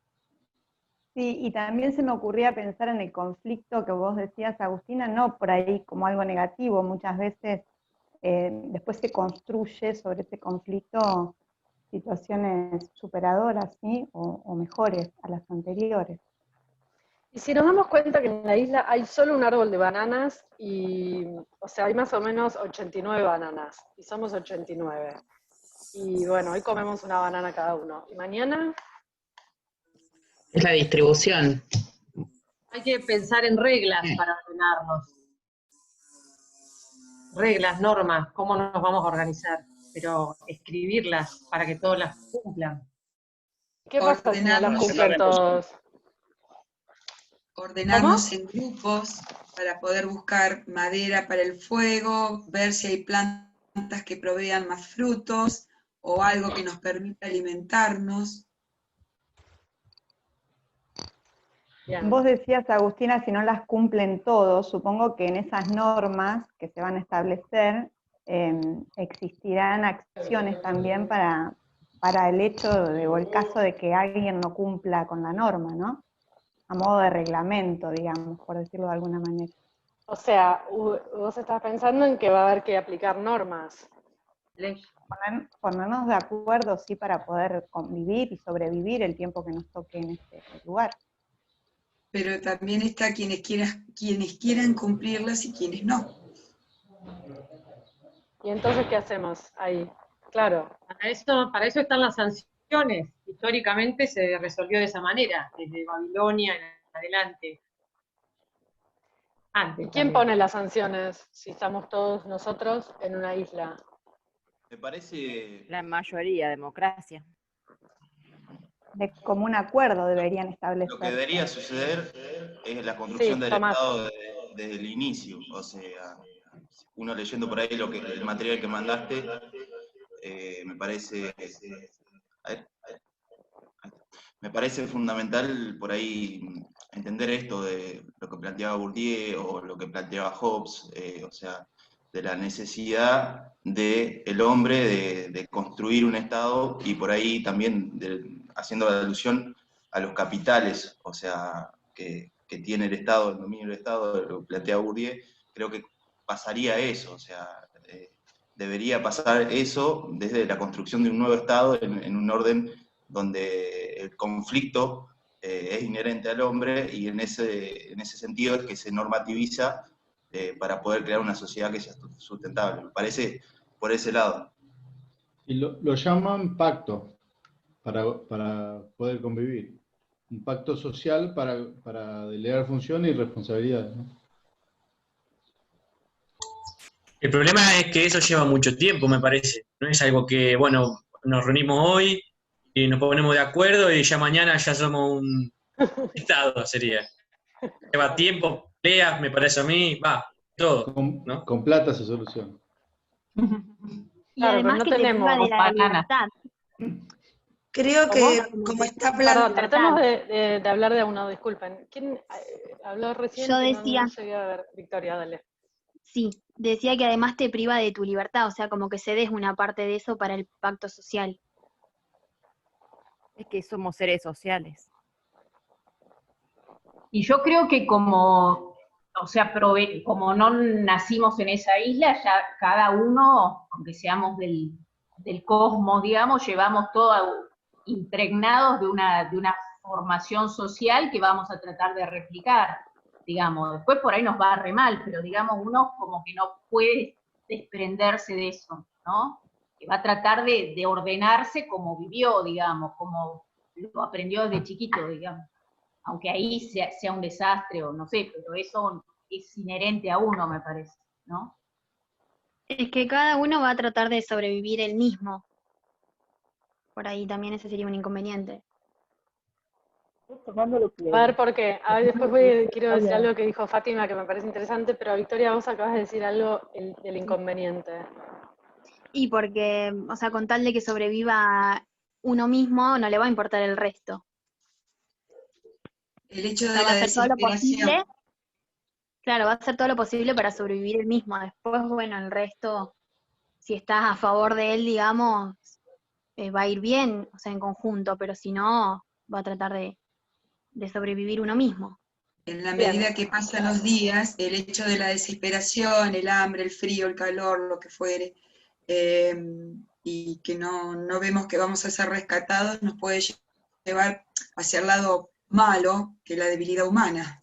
Sí, y también se me ocurría pensar en el conflicto que vos decías, Agustina, no por ahí como algo negativo, muchas veces después se construye sobre ese conflicto situaciones superadoras, ¿sí? O mejores a las anteriores. Y si nos damos cuenta que en la isla hay solo un árbol de bananas y, o sea, hay más o menos 89 bananas, y somos 89. Y bueno, hoy comemos una banana cada uno. ¿Y mañana? Es la distribución. Hay que pensar en reglas para ordenarnos. Reglas, normas, cómo nos vamos a organizar, pero escribirlas para que todos las cumplan. ¿Qué pasa si no las cumplen todos? Ordenarnos en grupos para poder buscar madera para el fuego, ver si hay plantas que provean más frutos o algo que nos permita alimentarnos. Bien. Vos decías, Agustina, si no las cumplen todos, supongo que en esas normas que se van a establecer existirán acciones también para el hecho o el caso de que alguien no cumpla con la norma, ¿no? A modo de reglamento, digamos, por decirlo de alguna manera. O sea, vos estás pensando en que va a haber que aplicar normas. Ponernos de acuerdo, sí, para poder convivir y sobrevivir el tiempo que nos toque en este lugar. Pero también está quienes quieran cumplirlas y quienes no. ¿Y entonces qué hacemos ahí? Claro. Para eso están las sanciones. Históricamente se resolvió de esa manera, desde Babilonia en adelante. Antes. ¿Quién pone las sanciones si estamos todos nosotros en una isla? Me parece... La mayoría, democracia. De común acuerdo deberían establecer. Lo que debería suceder es la construcción del Tomás. Estado desde el inicio. O sea, uno leyendo por ahí el material que mandaste, me parece fundamental por ahí entender esto de lo que planteaba Bourdieu o lo que planteaba Hobbes, o sea, de la necesidad del hombre de construir un Estado y por ahí también haciendo la alusión a los capitales, o sea, que tiene el Estado, el dominio del Estado, lo que plantea Bourdieu, creo que pasaría eso, o sea, debería pasar eso desde la construcción de un nuevo Estado en un orden donde el conflicto es inherente al hombre y en ese sentido es que se normativiza para poder crear una sociedad que sea sustentable. Me parece por ese lado. Y lo llaman pacto para poder convivir. Un pacto social para delegar funciones y responsabilidades, ¿no? El problema es que eso lleva mucho tiempo, me parece. No es algo que, bueno, nos reunimos hoy y nos ponemos de acuerdo y ya mañana ya somos un Estado, sería. Lleva tiempo, peleas, me parece a mí, va, todo, ¿no? Con plata se soluciona. Y además no que te priva de la libertad. Creo que como está hablando... Perdón, tratemos de hablar de uno, disculpen. ¿Quién habló recién? Yo que decía... No llegué a ver. Victoria, dale. Sí, decía que además te priva de tu libertad, o sea, como que cedes una parte de eso para el pacto social. Es que somos seres sociales. Y yo creo que como no nacimos en esa isla, ya cada uno, aunque seamos del cosmos, digamos, llevamos todo impregnados de una formación social que vamos a tratar de replicar, digamos. Después por ahí nos va re mal, pero digamos, uno como que no puede desprenderse de eso, ¿no? Que va a tratar de ordenarse como vivió, digamos, como lo aprendió desde chiquito, digamos. Aunque ahí sea un desastre o no sé, pero eso es inherente a uno, me parece, ¿no? Es que cada uno va a tratar de sobrevivir él mismo. Por ahí también ese sería un inconveniente. A ver, ¿por qué? A ver, después quiero decir algo que dijo Fátima que me parece interesante, pero Victoria, vos acabas de decir algo del inconveniente. Y porque, o sea, con tal de que sobreviva uno mismo, no le va a importar el resto. El hecho de va la a hacer todo lo desesperación. posible. Claro, va a hacer todo lo posible para sobrevivir él mismo. Después, bueno, el resto, si estás a favor de él, digamos, va a ir bien, o sea, en conjunto, pero si no, va a tratar de sobrevivir uno mismo. En la medida que pasan los días, el hecho de la desesperación, el hambre, el frío, el calor, lo que fuere, y que no vemos que vamos a ser rescatados, nos puede llevar hacia el lado malo, que es la debilidad humana.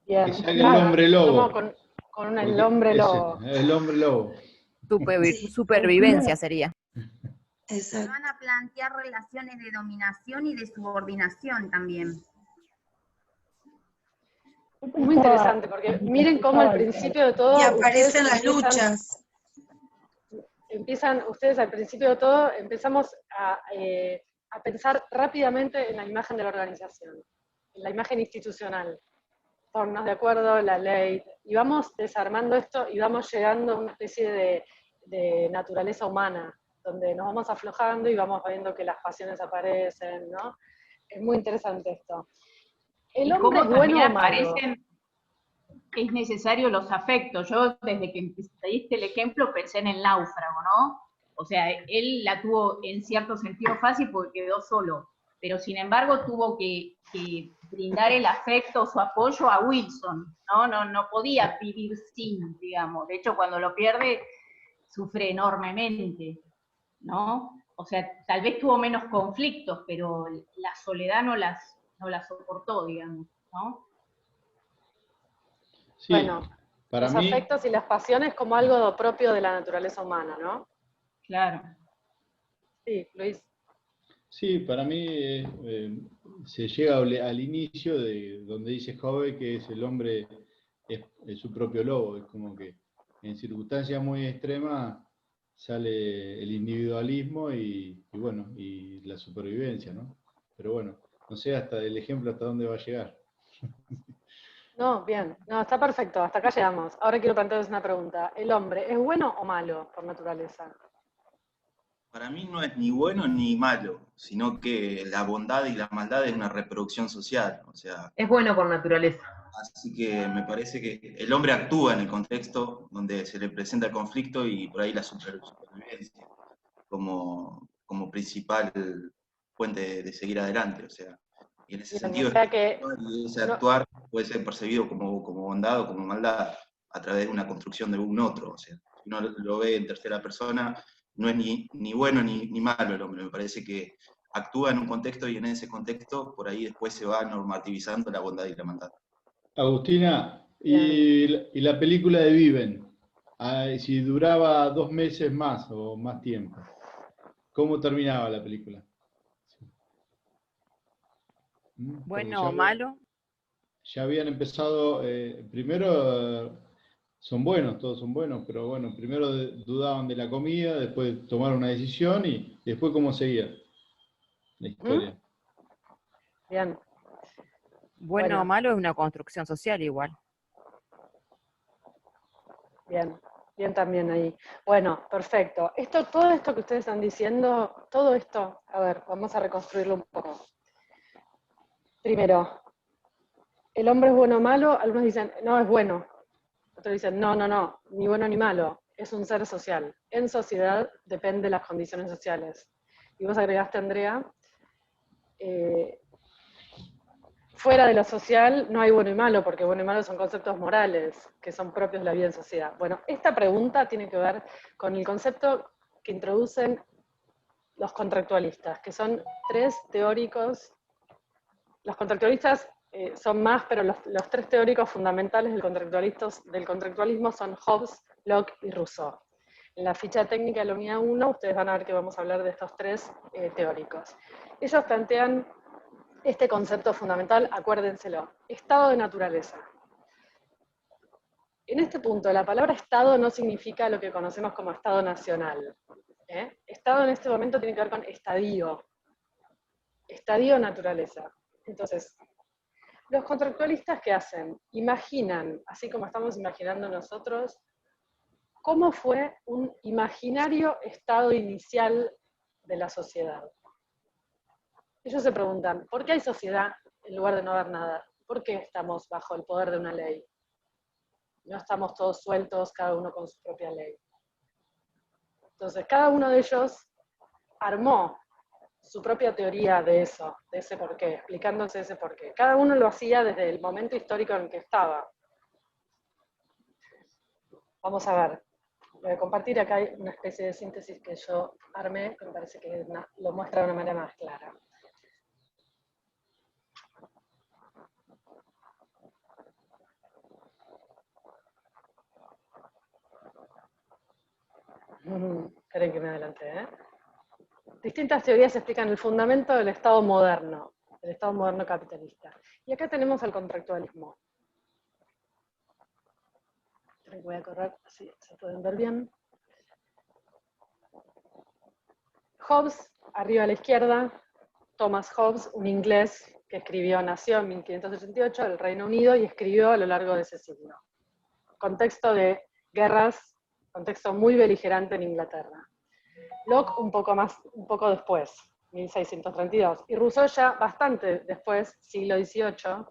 Bien. Que salga el hombre lobo. Con el hombre lobo. El hombre lobo. Supervivencia sería. Se van a plantear relaciones de dominación y de subordinación también. Muy interesante, porque miren cómo al principio de todo... Y aparecen las luchas. Ustedes al principio de todo empezamos a pensar rápidamente en la imagen de la organización, en la imagen institucional. Ponernos de acuerdo, la ley, y vamos desarmando esto y vamos llegando a una especie de naturaleza humana, donde nos vamos aflojando y vamos viendo que las pasiones aparecen, ¿no? Es muy interesante esto. ¿El Y hombre es cómo bueno también o malo? aparecen, es necesario los afectos. Yo desde que te diste el ejemplo pensé en el náufrago, ¿no? O sea, él la tuvo en cierto sentido fácil porque quedó solo, pero sin embargo tuvo que brindar el afecto, su apoyo a Wilson, ¿no? No podía vivir sin, digamos. De hecho, cuando lo pierde, sufre enormemente, ¿no? O sea, tal vez tuvo menos conflictos, pero la soledad no las soportó, digamos, ¿no? Sí, Bueno, para los mí, afectos y las pasiones como algo propio de la naturaleza humana, ¿no? Claro. Sí, Luis. sí, para mí se llega al inicio de donde dice Hobbes que es el hombre es su propio lobo, es como que en circunstancias muy extremas sale el individualismo y bueno, y la supervivencia, ¿no? Pero bueno, no sé hasta el ejemplo hasta dónde va a llegar. No, bien. No, está perfecto. Hasta acá llegamos. Ahora quiero plantearles una pregunta. ¿El hombre es bueno o malo por naturaleza? Para mí no es ni bueno ni malo, sino que la bondad y la maldad es una reproducción social. O sea, Es bueno por naturaleza. así que me parece que el hombre actúa en el contexto donde se le presenta el conflicto y por ahí la supervivencia como principal fuente de seguir adelante. O sea, y en ese Bien, sentido o sea que ese actuar puede ser percibido como bondad o como maldad a través de una construcción de un otro. O sea, si uno lo ve en tercera persona, no es ni bueno ni malo el hombre. Me parece que actúa en un contexto y en ese contexto por ahí después se va normativizando la bondad y la maldad. Agustina, y la película de Viven, si duraba 2 meses más o más tiempo, ¿cómo terminaba la película? Bueno o malo. Ya habían empezado, primero son buenos, todos son buenos, pero bueno, primero dudaban de la comida, después tomaron una decisión y después cómo seguía la historia. Bien. Bueno o malo es una construcción social igual. Bien, bien también ahí. Bueno, perfecto. Todo esto que ustedes están diciendo, todo esto, a ver, vamos a reconstruirlo un poco. Primero, ¿el hombre es bueno o malo? Algunos dicen, no, es bueno. Otros dicen, no, ni bueno ni malo. Es un ser social. En sociedad depende de las condiciones sociales. Y vos agregaste, Andrea, fuera de lo social no hay bueno y malo, porque bueno y malo son conceptos morales, que son propios de la vida en sociedad. Bueno, esta pregunta tiene que ver con el concepto que introducen los contractualistas, que son 3 teóricos. Los contractualistas son más, pero los 3 teóricos fundamentales del contractualismo son Hobbes, Locke y Rousseau. En la ficha técnica de la unidad 1, ustedes van a ver que vamos a hablar de estos 3 teóricos. Ellos plantean este concepto fundamental, acuérdenselo, estado de naturaleza. En este punto, la palabra estado no significa lo que conocemos como estado nacional. Estado en este momento tiene que ver con estadio. Estadio naturaleza. Entonces, los contractualistas, ¿qué hacen? Imaginan, así como estamos imaginando nosotros, cómo fue un imaginario estado inicial de la sociedad. Ellos se preguntan, ¿por qué hay sociedad en lugar de no haber nada? ¿Por qué estamos bajo el poder de una ley? No estamos todos sueltos, cada uno con su propia ley. Entonces, cada uno de ellos armó su propia teoría de eso, de ese porqué, explicándose ese porqué. Cada uno lo hacía desde el momento histórico en el que estaba. Vamos a ver. Voy a compartir, acá hay una especie de síntesis que yo armé, que me parece que lo muestra de una manera más clara. Esperen que me adelante, ¿eh? Distintas teorías explican el fundamento del Estado moderno capitalista. Y acá tenemos el contractualismo. Voy a correr, así se pueden ver bien. Hobbes, arriba a la izquierda, Thomas Hobbes, un inglés que nació en 1588 en el Reino Unido y escribió a lo largo de ese siglo. Contexto de guerras, contexto muy beligerante en Inglaterra. Locke un poco después, 1632. Y Rousseau ya bastante después, siglo XVIII,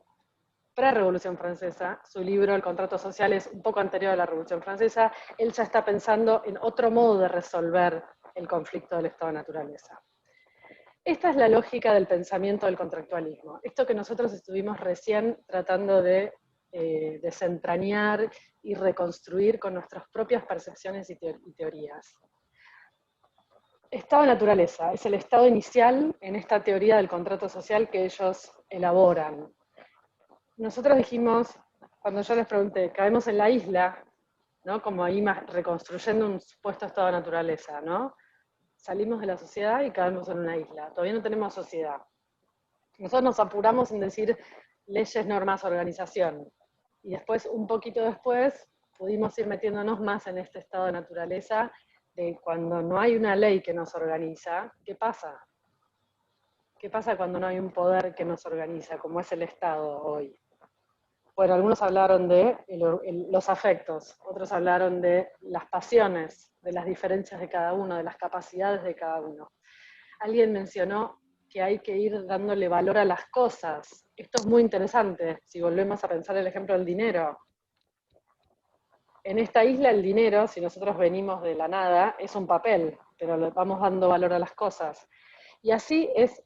pre-Revolución Francesa, su libro El contrato social es un poco anterior a la Revolución Francesa, él ya está pensando en otro modo de resolver el conflicto del Estado-naturaleza. Esta es la lógica del pensamiento del contractualismo. Esto que nosotros estuvimos recién tratando de desentrañar y reconstruir con nuestras propias percepciones y teorías. Estado-naturaleza es el estado inicial en esta teoría del contrato social que ellos elaboran. Nosotros dijimos, cuando yo les pregunté, caemos en la isla, ¿no? Como ahí reconstruyendo un supuesto estado de naturaleza, ¿no? Salimos de la sociedad y caemos en una isla. Todavía no tenemos sociedad. Nosotros nos apuramos en decir leyes, normas, organización. Y después, un poquito después, pudimos ir metiéndonos más en este estado de naturaleza de cuando no hay una ley que nos organiza, ¿qué pasa? ¿Qué pasa cuando no hay un poder que nos organiza, como es el Estado hoy? Bueno, algunos hablaron de los afectos, otros hablaron de las pasiones, de las diferencias de cada uno, de las capacidades de cada uno. Alguien mencionó que hay que ir dándole valor a las cosas. Esto es muy interesante, si volvemos a pensar el ejemplo del dinero. En esta isla el dinero, si nosotros venimos de la nada, es un papel, pero le vamos dando valor a las cosas. Y así es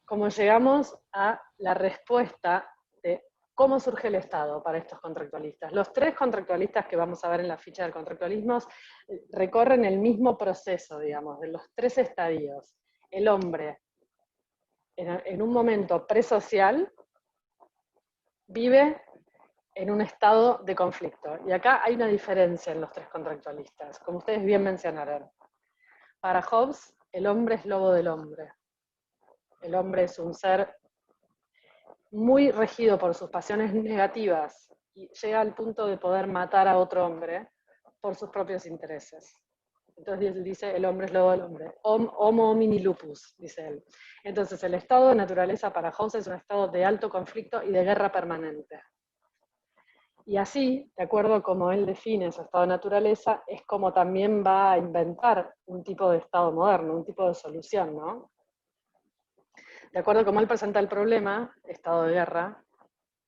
como llegamos a la respuesta de cómo surge el Estado para estos contractualistas. Los tres contractualistas que vamos a ver en la ficha del contractualismo recorren el mismo proceso, digamos, de los tres estadios. El hombre, en un momento presocial, vive en un estado de conflicto. Y acá hay una diferencia en los tres contractualistas, como ustedes bien mencionaron. Para Hobbes, el hombre es lobo del hombre. El hombre es un ser muy regido por sus pasiones negativas y llega al punto de poder matar a otro hombre por sus propios intereses. Entonces él dice, el hombre es lobo del hombre. Homo homini lupus, dice él. Entonces el estado de naturaleza para Hobbes es un estado de alto conflicto y de guerra permanente. Y así, de acuerdo a cómo él define su estado de naturaleza, es como también va a inventar un tipo de estado moderno, un tipo de solución, ¿no? De acuerdo a cómo él presenta el problema, estado de guerra,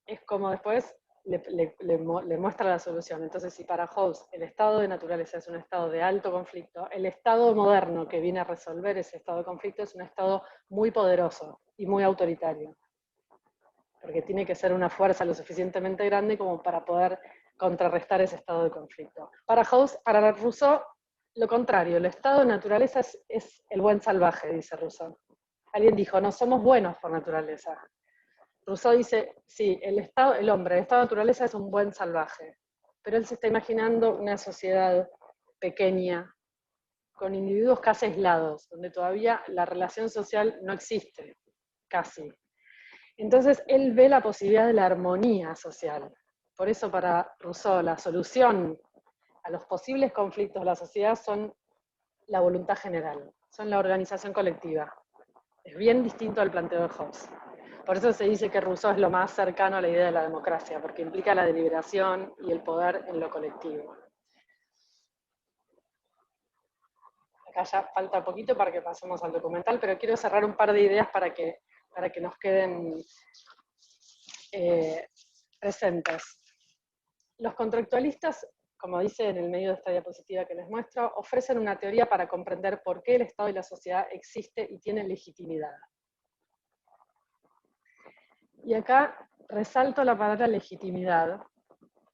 es como después le muestra la solución. Entonces, si para Hobbes el estado de naturaleza es un estado de alto conflicto, el estado moderno que viene a resolver ese estado de conflicto es un estado muy poderoso y muy autoritario. Porque tiene que ser una fuerza lo suficientemente grande como para poder contrarrestar ese estado de conflicto. Para Hobbes, para Rousseau, lo contrario, el estado de naturaleza es el buen salvaje, dice Rousseau. Alguien dijo, no somos buenos por naturaleza. Rousseau dice, sí, el estado de naturaleza es un buen salvaje, pero él se está imaginando una sociedad pequeña, con individuos casi aislados, donde todavía la relación social no existe, casi. Entonces él ve la posibilidad de la armonía social. Por eso para Rousseau la solución a los posibles conflictos de la sociedad son la voluntad general, son la organización colectiva. Es bien distinto al planteo de Hobbes. Por eso se dice que Rousseau es lo más cercano a la idea de la democracia, porque implica la deliberación y el poder en lo colectivo. Acá ya falta poquito para que pasemos al documental, pero quiero cerrar un par de ideas para que nos queden presentes. Los contractualistas, como dice en el medio de esta diapositiva que les muestro, ofrecen una teoría para comprender por qué el Estado y la sociedad existe y tiene legitimidad. Y acá resalto la palabra legitimidad,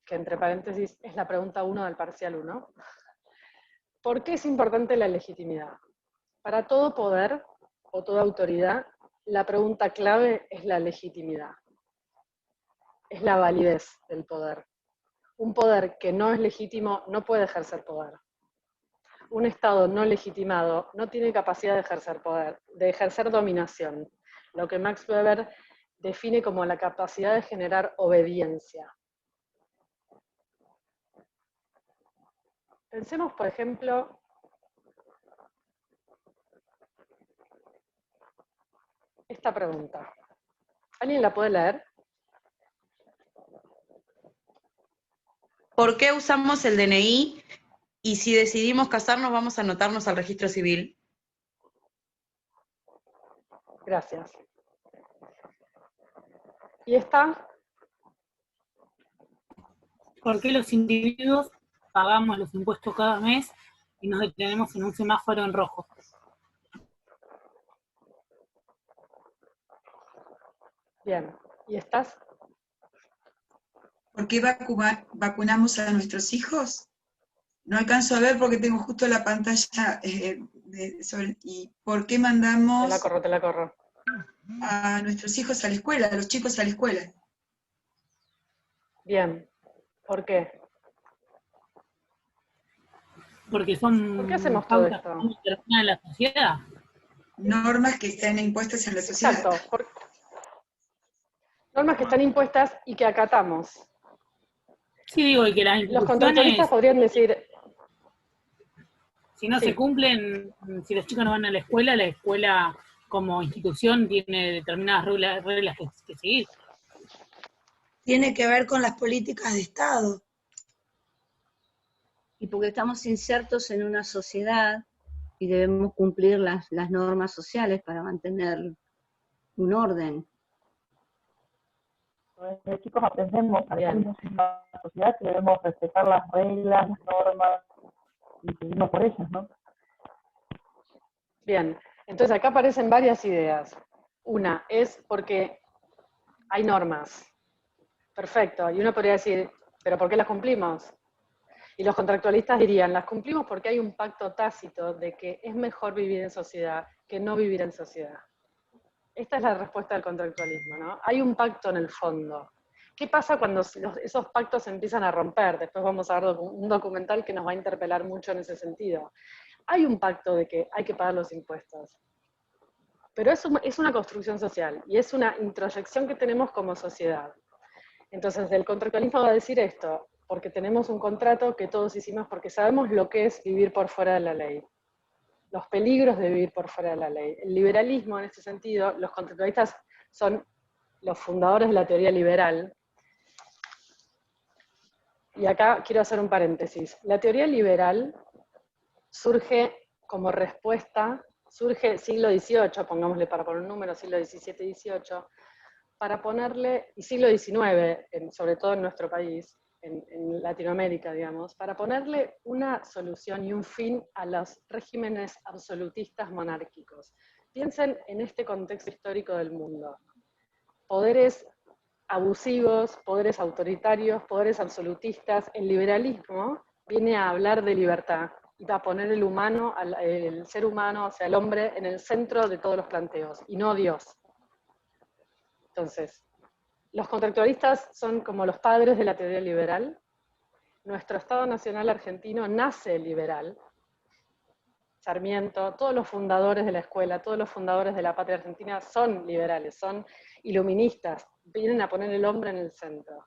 que entre paréntesis es la pregunta 1 del parcial 1. ¿Por qué es importante la legitimidad? Para todo poder o toda autoridad, la pregunta clave es la legitimidad. Es la validez del poder. Un poder que no es legítimo no puede ejercer poder. Un Estado no legitimado no tiene capacidad de ejercer poder, de ejercer dominación, lo que Max Weber define como la capacidad de generar obediencia. Pensemos, por ejemplo, esta pregunta. ¿Alguien la puede leer? ¿Por qué usamos el DNI y si decidimos casarnos vamos a anotarnos al registro civil? Gracias. ¿Y esta? ¿Por qué los individuos pagamos los impuestos cada mes y nos detenemos en un semáforo en rojo? Bien. ¿Y estas? ¿Por qué vacunamos a nuestros hijos? No alcanzo a ver porque tengo justo la pantalla ¿y por qué mandamos Te la corro. a nuestros hijos a la escuela, a los chicos a la escuela? Bien. ¿Por qué? Porque son ¿Por qué hacemos todo pautas esto? que no determinan la sociedad. Normas que están impuestas en la sociedad. Exacto. Normas que están impuestas y que acatamos. Sí, digo, y que las Los contractualistas instituciones, podrían decir... si no Sí. se cumplen, si los chicos no van a la escuela como institución tiene determinadas reglas que seguir. Tiene que ver con las políticas de Estado. Y porque estamos insertos en una sociedad y debemos cumplir las normas sociales para mantener un orden. Los chicos aprendemos en una sociedad que debemos respetar las reglas, las normas y seguirnos por ellas, ¿no? Bien, entonces acá aparecen varias ideas. Una es porque hay normas. Perfecto, y uno podría decir, ¿pero por qué las cumplimos? Y los contractualistas dirían, las cumplimos porque hay un pacto tácito de que es mejor vivir en sociedad que no vivir en sociedad. Esta es la respuesta del contractualismo, ¿no? Hay un pacto en el fondo. ¿Qué pasa cuando esos pactos se empiezan a romper? Después vamos a ver un documental que nos va a interpelar mucho en ese sentido. Hay un pacto de que hay que pagar los impuestos. Pero es una construcción social y es una introyección que tenemos como sociedad. Entonces, el contractualismo va a decir esto, porque tenemos un contrato que todos hicimos porque sabemos lo que es vivir por fuera de la ley. Los peligros de vivir por fuera de la ley. El liberalismo, en este sentido, los contractualistas son los fundadores de la teoría liberal. Y acá quiero hacer un paréntesis. La teoría liberal surge como respuesta, surge siglo XVIII, pongámosle para poner un número, siglo XVII, XVIII, para ponerle, y siglo XIX, sobre todo en nuestro país, en Latinoamérica, digamos, para ponerle una solución y un fin a los regímenes absolutistas monárquicos. Piensen en este contexto histórico del mundo. Poderes abusivos, poderes autoritarios, poderes absolutistas. El liberalismo viene a hablar de libertad y va a poner el humano, el ser humano, o sea, el hombre, en el centro de todos los planteos, y no Dios. Entonces, los contractualistas son como los padres de la teoría liberal. Nuestro Estado Nacional argentino nace liberal. Sarmiento, todos los fundadores de la escuela, todos los fundadores de la patria argentina son liberales, son iluministas, vienen a poner el hombre en el centro.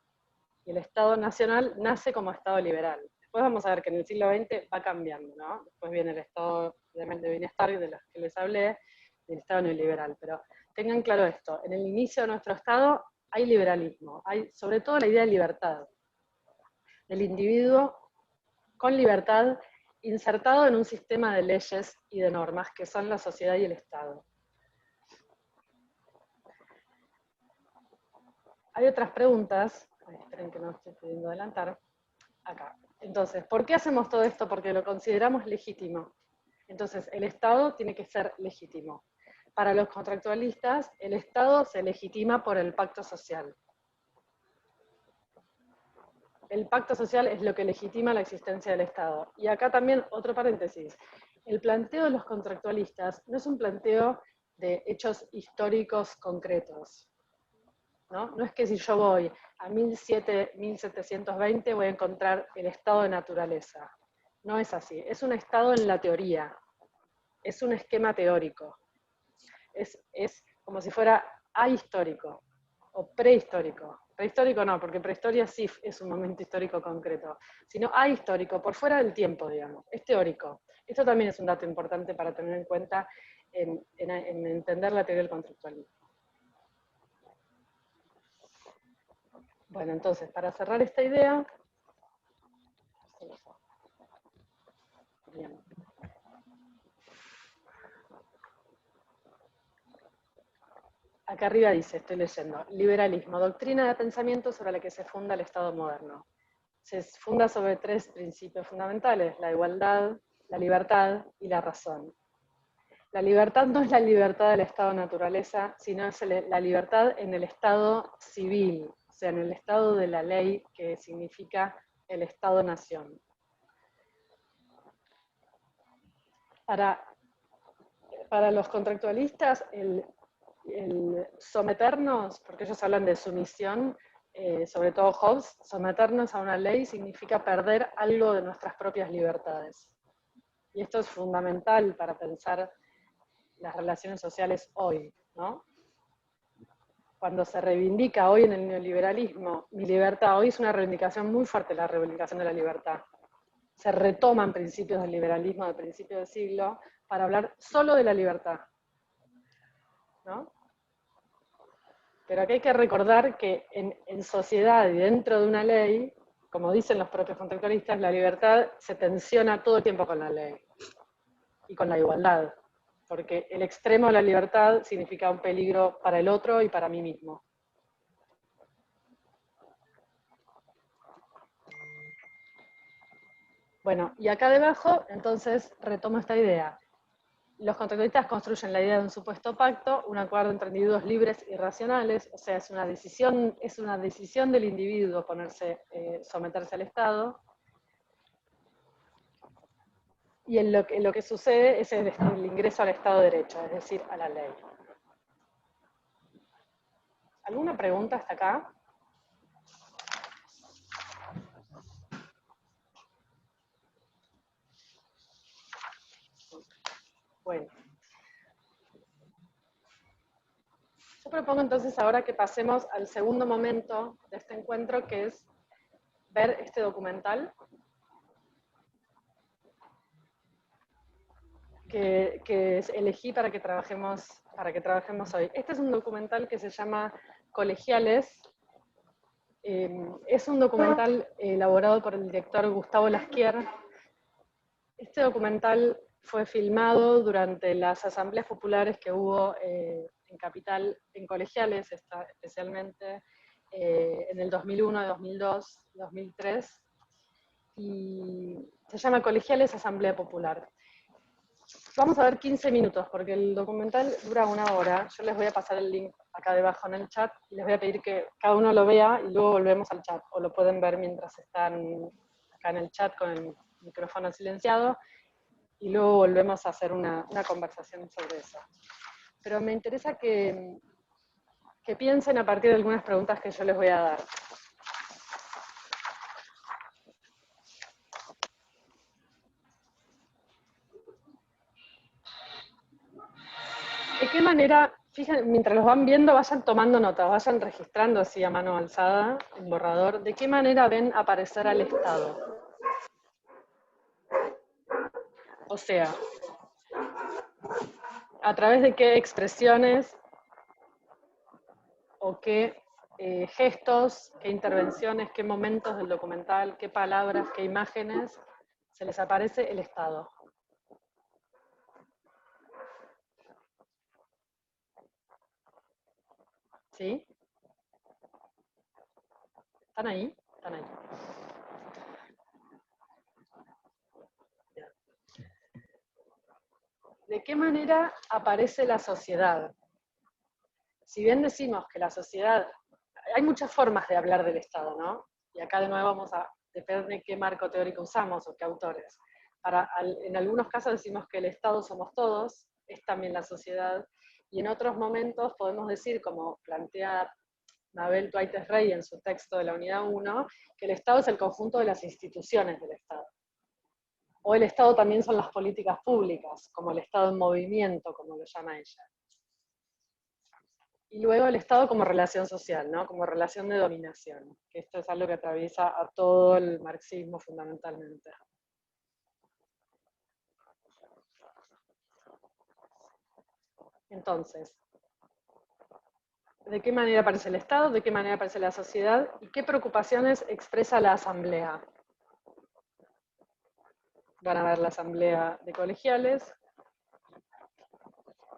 Y el Estado Nacional nace como Estado liberal. Después vamos a ver que en el siglo XX va cambiando, ¿no? Después viene el Estado de bienestar, de los que les hablé, del Estado neoliberal. Pero tengan claro esto, en el inicio de nuestro Estado hay liberalismo, hay sobre todo la idea de libertad, del individuo con libertad insertado en un sistema de leyes y de normas que son la sociedad y el Estado. Hay otras preguntas, esperen que no estoy pudiendo adelantar, acá. Entonces, ¿por qué hacemos todo esto? Porque lo consideramos legítimo. Entonces, el Estado tiene que ser legítimo. Para los contractualistas, el Estado se legitima por el pacto social. El pacto social es lo que legitima la existencia del Estado. Y acá también otro paréntesis. El planteo de los contractualistas no es un planteo de hechos históricos concretos. No es que si yo voy a 1720 voy a encontrar el estado de naturaleza. No es así. Es un estado en la teoría. Es un esquema teórico. Es como si fuera ahistórico o prehistórico. Prehistórico no, porque prehistoria sí es un momento histórico concreto, sino ahistórico, por fuera del tiempo, digamos. Es teórico. Esto también es un dato importante para tener en cuenta en entender la teoría del contractualismo. Bueno, entonces, para cerrar esta idea, bien. acá arriba dice, estoy leyendo, liberalismo, doctrina de pensamiento sobre la que se funda el Estado moderno. Se funda sobre 3 principios fundamentales: la igualdad, la libertad y la razón. La libertad no es la libertad del Estado naturaleza, sino es la libertad en el Estado civil, o sea, en el Estado de la ley, que significa el Estado-nación. Para los contractualistas, el someternos, porque ellos hablan de sumisión, sobre todo Hobbes, someternos a una ley significa perder algo de nuestras propias libertades. Y esto es fundamental para pensar las relaciones sociales hoy, ¿no? Cuando se reivindica hoy en el neoliberalismo, mi libertad, hoy es una reivindicación muy fuerte, la reivindicación de la libertad. Se retoman principios del liberalismo de principios del siglo para hablar solo de la libertad, ¿no? Pero aquí hay que recordar que en sociedad y dentro de una ley, como dicen los propios contractualistas, la libertad se tensiona todo el tiempo con la ley y con la igualdad, porque el extremo de la libertad significa un peligro para el otro y para mí mismo. Bueno, y acá debajo, entonces, retomo esta idea. Los contractualistas construyen la idea de un supuesto pacto, un acuerdo entre individuos libres y racionales, o sea, es una decisión del individuo someterse al Estado, y lo que sucede es el ingreso al Estado de Derecho, es decir, a la ley. ¿Alguna pregunta hasta acá? Bueno. Yo propongo entonces ahora que pasemos al segundo momento de este encuentro, que es ver este documental que elegí para que trabajemos hoy. Este es un documental que se llama Colegiales. Es un documental elaborado por el director Gustavo Lasquier. Este documental fue filmado durante las asambleas populares que hubo en Capital, en Colegiales, especialmente en el 2001, 2002, 2003, y se llama Colegiales Asamblea Popular. Vamos a ver 15 minutos, porque el documental dura 1 hora. Yo les voy a pasar el link acá debajo en el chat, y les voy a pedir que cada uno lo vea, y luego volvemos al chat, o lo pueden ver mientras están acá en el chat con el micrófono silenciado, y luego volvemos a hacer una conversación sobre eso. Pero me interesa que piensen a partir de algunas preguntas que yo les voy a dar. ¿De qué manera, fíjense, mientras los van viendo, vayan tomando notas, vayan registrando así a mano alzada, en borrador, de qué manera ven aparecer al Estado? O sea, a través de qué expresiones o qué gestos, qué intervenciones, qué momentos del documental, qué palabras, qué imágenes se les aparece el Estado. ¿Sí? ¿Están ahí? Están ahí. ¿De qué manera aparece la sociedad? Si bien decimos que la sociedad, hay muchas formas de hablar del Estado, ¿no? Y acá de nuevo depende de qué marco teórico usamos o qué autores. En algunos casos decimos que el Estado somos todos, es también la sociedad, y en otros momentos podemos decir, como plantea Mabel Tuaites Rey en su texto de la Unidad 1, que el Estado es el conjunto de las instituciones del Estado. O el Estado también son las políticas públicas, como el Estado en movimiento, como lo llama ella. Y luego el Estado como relación social, ¿no? Como relación de dominación, que esto es algo que atraviesa a todo el marxismo fundamentalmente. Entonces, ¿de qué manera aparece el Estado? ¿De qué manera aparece la sociedad? ¿Y qué preocupaciones expresa la Asamblea? Van a ver la Asamblea de Colegiales.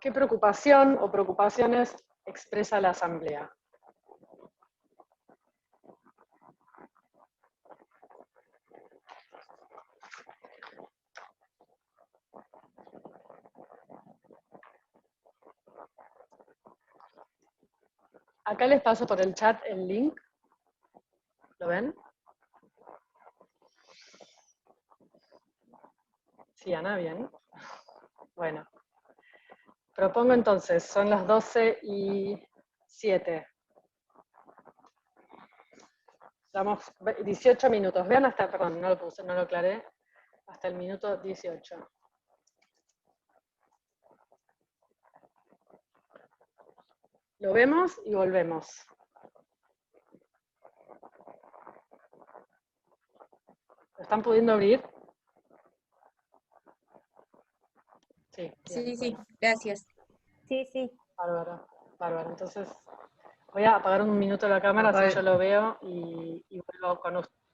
¿Qué preocupación o preocupaciones expresa la asamblea. Acá les paso por el chat el link. ¿Lo ven? Sí, Ana, bien. Bueno. Propongo entonces, son las 12:07. Damos 18 minutos. Vean hasta, perdón, no lo puse, no lo aclaré, hasta el minuto 18. Lo vemos y volvemos. ¿Lo están pudiendo abrir? Sí. Bien, Sí, bueno. gracias. Sí, sí. Bárbaro, bárbaro. Entonces, voy a apagar un minuto la cámara, así yo lo veo y vuelvo con ustedes.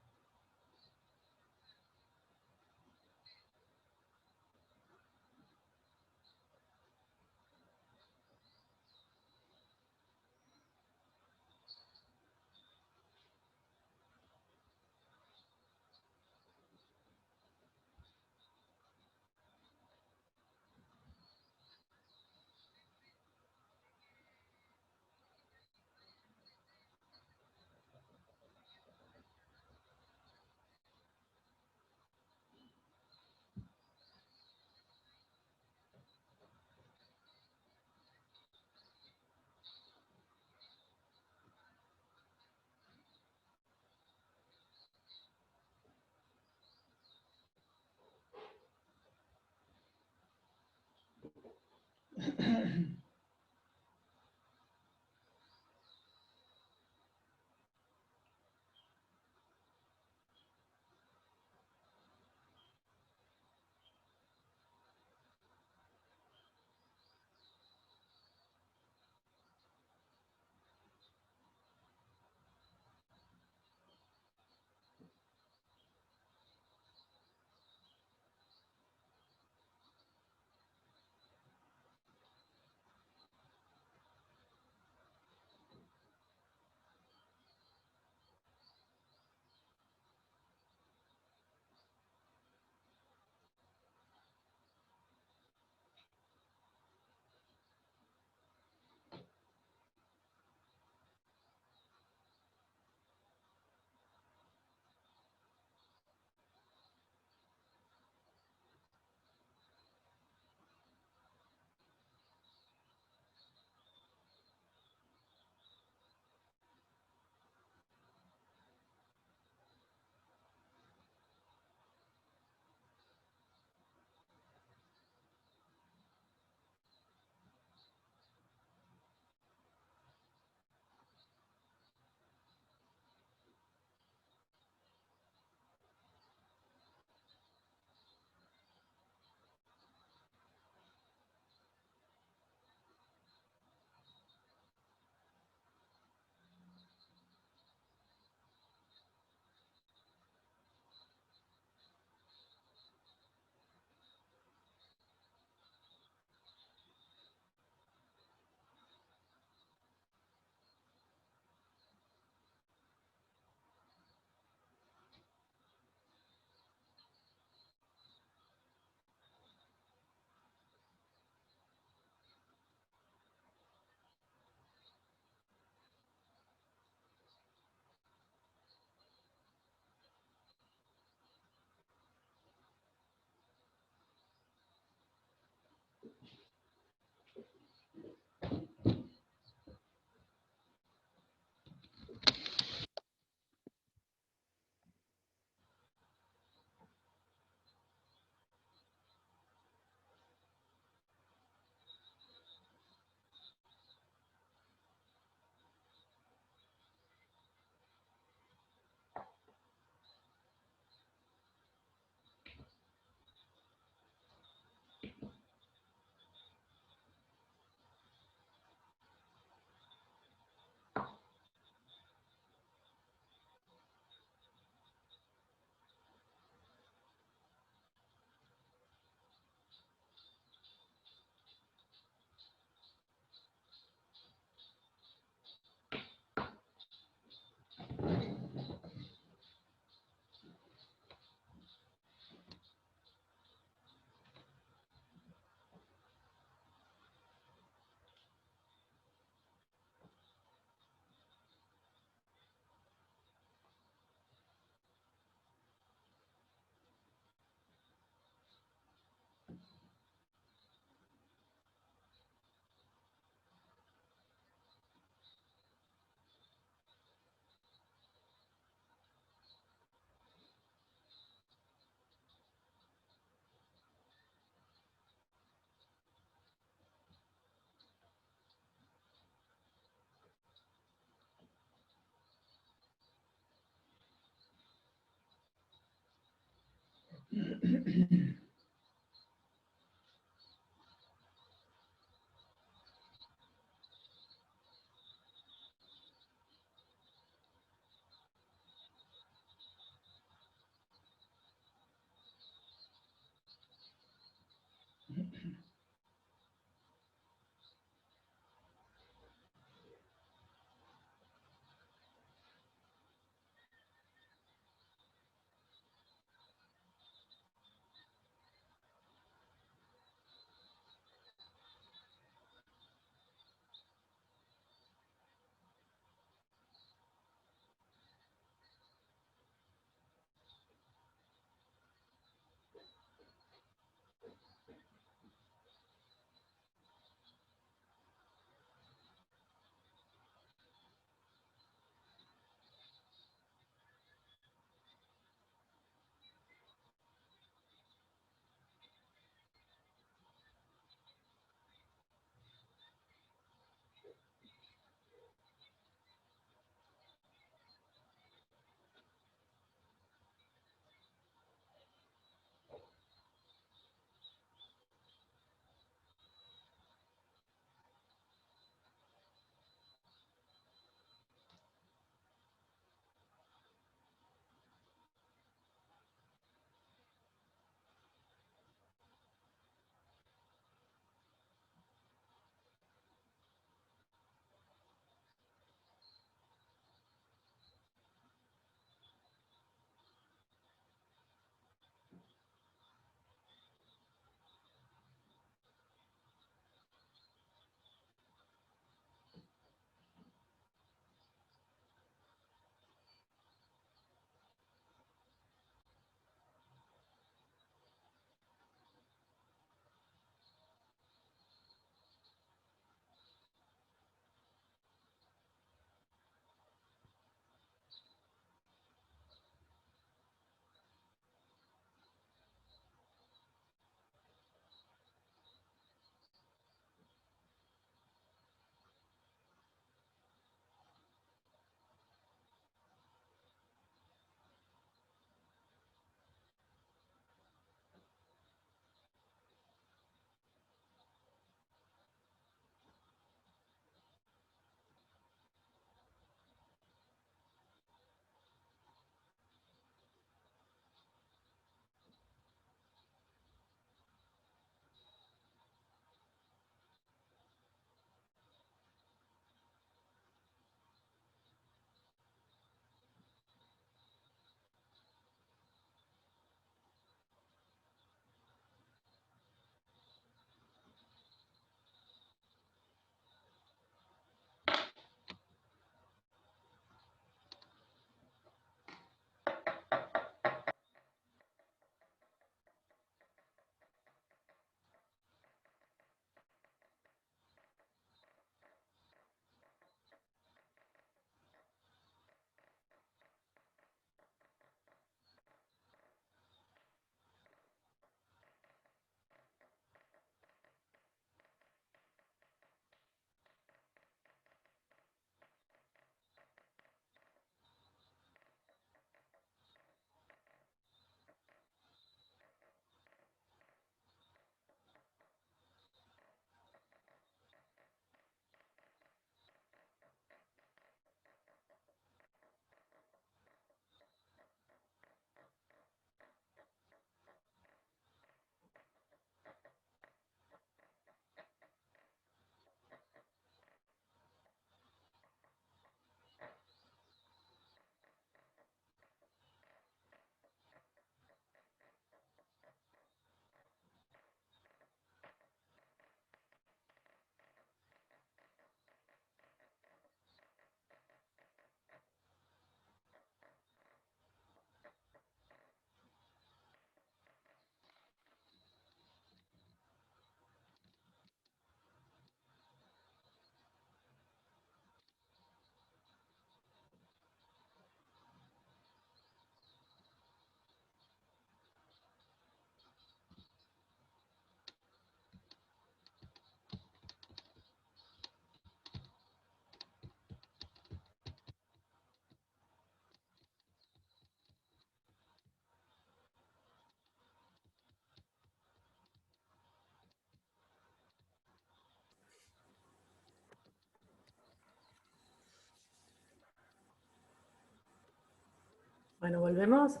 Bueno, ¿volvemos?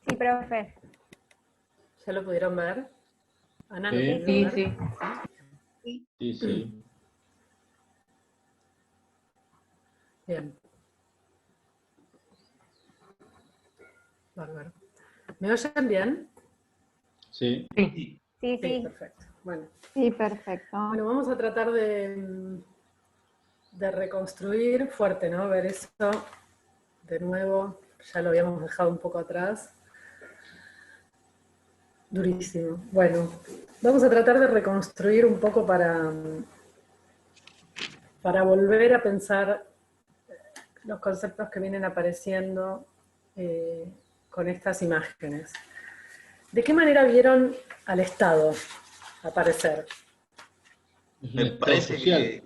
Sí, profe. ¿Ya lo pudieron ver? Ana, ¿lo Sí. pudieron Sí, ver? sí. Sí, sí. Bien. Bárbaro. ¿Me oyen bien? Sí. Sí, Sí, sí. perfecto. Bueno. Sí, perfecto. Bueno, vamos a tratar de reconstruir fuerte, ¿no? Ver eso de nuevo. Ya lo habíamos dejado un poco atrás. Durísimo. Bueno, vamos a tratar de reconstruir un poco para volver a pensar los conceptos que vienen apareciendo con estas imágenes. ¿De qué manera vieron al Estado aparecer? Es un Me estado parece social. que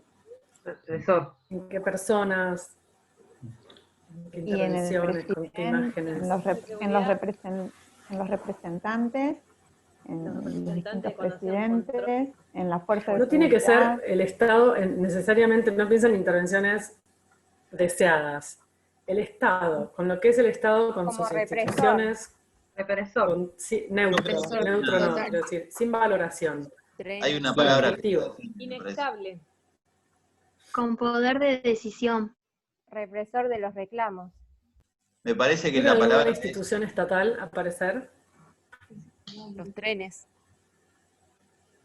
¿En qué personas? ¿En qué Y en el intervenciones? ¿Con qué presidente, imágenes? en los representantes, en los distintos presidentes, en la fuerza de No tiene que seguridad. ser el Estado necesariamente, no piensen en intervenciones deseadas. El Estado, con lo que es el Estado, con Como sus represor. instituciones, Represor. neutro, Represor. neutro no, quiero decir, sin valoración. hay una palabra que Objetivo. Inestable. Con poder de decisión. Represor de los reclamos. me parece que ¿Tiene la alguna palabra es institución estatal aparecer? Los trenes.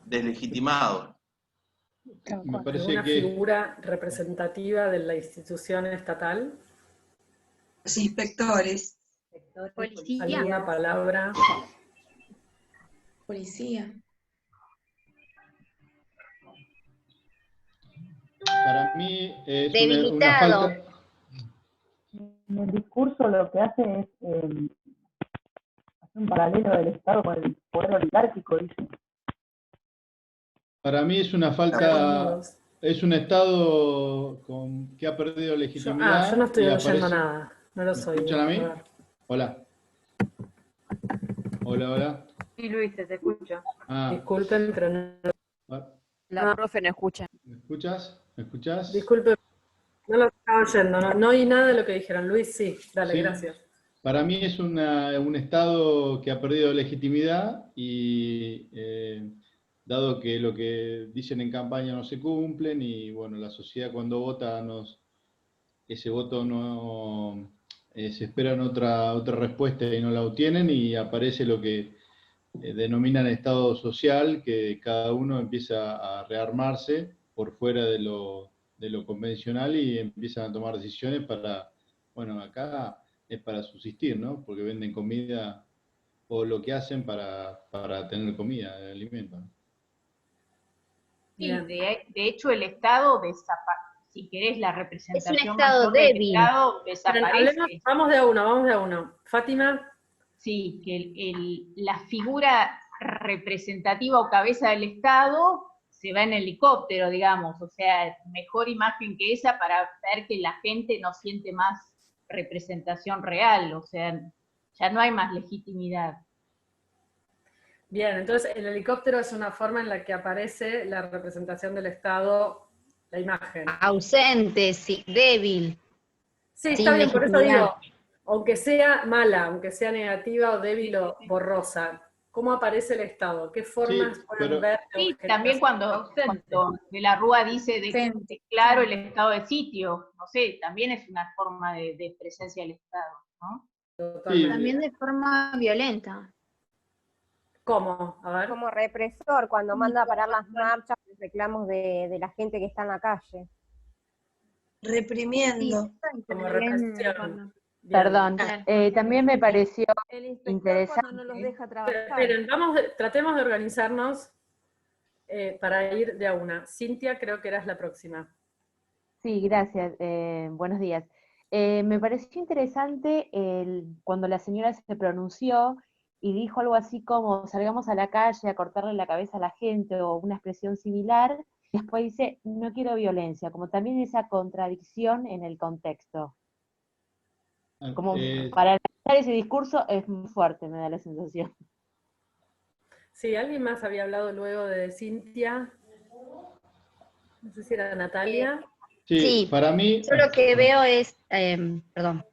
deslegitimado. Me parece ¿Alguna que figura representativa de la institución estatal? Los inspectores. Policía. ¿Alguna palabra? Policía. para mí es una Debilitado. falta. En el discurso lo que hace es hacer un paralelo del Estado con el poder oligárquico, dice. Para mí es una falta, es un Estado que ha perdido legitimidad. Yo no estoy y oyendo aparece- nada, no lo ¿Me soy. escuchan a mí? ver. Hola. Hola, hola. Sí, Luis, se te escucha. Ah, Disculpen, pero no. La profe no escucha. ¿me escuchas? ¿Me escuchas? Disculpen, no lo estaba oyendo, no oí nada de lo que dijeron. Luis, sí, dale, Sí. gracias. Para mí es un Estado que ha perdido legitimidad y dado que lo que dicen en campaña no se cumplen y bueno, la sociedad cuando vota ese voto no se esperan otra respuesta y no la obtienen y aparece lo que denominan Estado social, que cada uno empieza a rearmarse por fuera de lo convencional y empiezan a tomar decisiones para, bueno, acá es para subsistir, ¿no? Porque venden comida o lo que hacen para tener comida, alimento, ¿no? Sí, de hecho el Estado si querés la representación Estado mayor del débil. Estado desaparece. Vamos de a uno. Fátima. Sí, que la figura representativa o cabeza del Estado se va en helicóptero, digamos, o sea, mejor imagen que esa para ver que la gente no siente más representación real, o sea, ya no hay más legitimidad. Bien, entonces el helicóptero es una forma en la que aparece la representación del Estado, la imagen. Ausente, sí, débil. Sí, Sin está bien, por eso legitimidad. digo, aunque sea mala, aunque sea negativa o débil o borrosa, ¿cómo aparece el Estado? ¿Qué formas pueden ver? Sí, también cuando De la Rúa dice de claro el estado de sitio, no sé, también es una forma de presencia del Estado, ¿no? También de forma violenta. ¿Cómo? A ver. Como represor, cuando manda a parar las marchas, los reclamos de la gente que está en la calle. Reprimiendo. Como represión. Perdón, también me pareció interesante. Cuando no los deja trabajar. Esperen, tratemos de organizarnos para ir de a una. Cintia, creo que eras la próxima. Sí, gracias. Buenos días. Me pareció interesante cuando la señora se pronunció y dijo algo así como salgamos a la calle a cortarle la cabeza a la gente o una expresión similar. Después dice, no quiero violencia, como también esa contradicción en el contexto. Como para analizar ese discurso es muy fuerte, me da la sensación. Sí, alguien más había hablado luego de Cintia. No sé si era Natalia. Sí, para mí... Yo lo que veo es, perdón.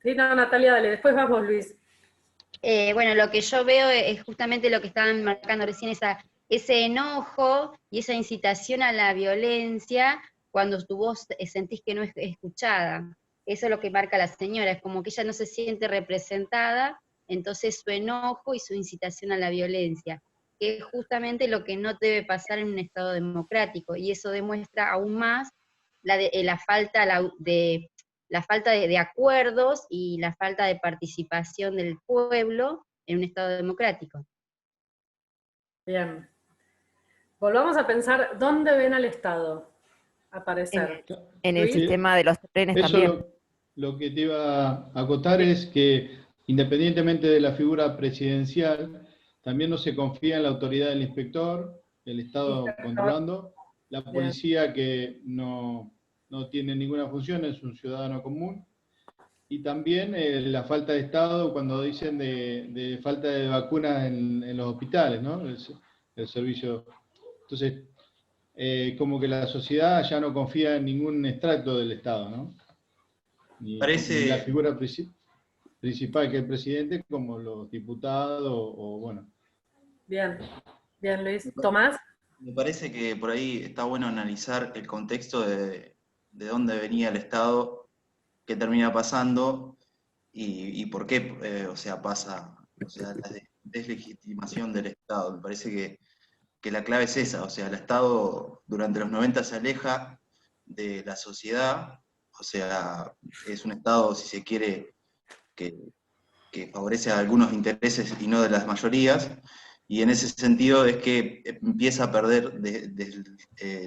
Sí, no, Natalia, dale, después vamos, Luis. Bueno, lo que yo veo es justamente lo que estaban marcando recién, ese enojo y esa incitación a la violencia cuando tu voz sentís que no es escuchada. Eso es lo que marca la señora, es como que ella no se siente representada, entonces su enojo y su incitación a la violencia, que es justamente lo que no debe pasar en un Estado democrático, y eso demuestra aún más la falta de acuerdos y la falta de participación del pueblo en un Estado democrático. Bien. Volvamos a pensar, ¿dónde ven al Estado aparecer? En el ¿Luis? sistema de los trenes Eso también. lo que te iba a acotar es que, independientemente de la figura presidencial, también no se confía en la autoridad del inspector, el Estado controlando, la policía que no tiene ninguna función, es un ciudadano común, y también la falta de Estado cuando dicen de falta de vacunas en los hospitales, ¿no? El servicio. Entonces, como que la sociedad ya no confía en ningún extracto del Estado, ¿no? Ni la figura principal que es el presidente, como los diputados, o bueno. Bien, bien, Luis. ¿Tomás? Me parece que por ahí está bueno analizar el contexto de dónde venía el Estado, qué termina pasando y por qué, pasa, la deslegitimación del Estado. Me parece que la clave es esa, el Estado durante los 90 se aleja de la sociedad, es un Estado, si se quiere, que favorece a algunos intereses y no de las mayorías, y en ese sentido es que empieza a perder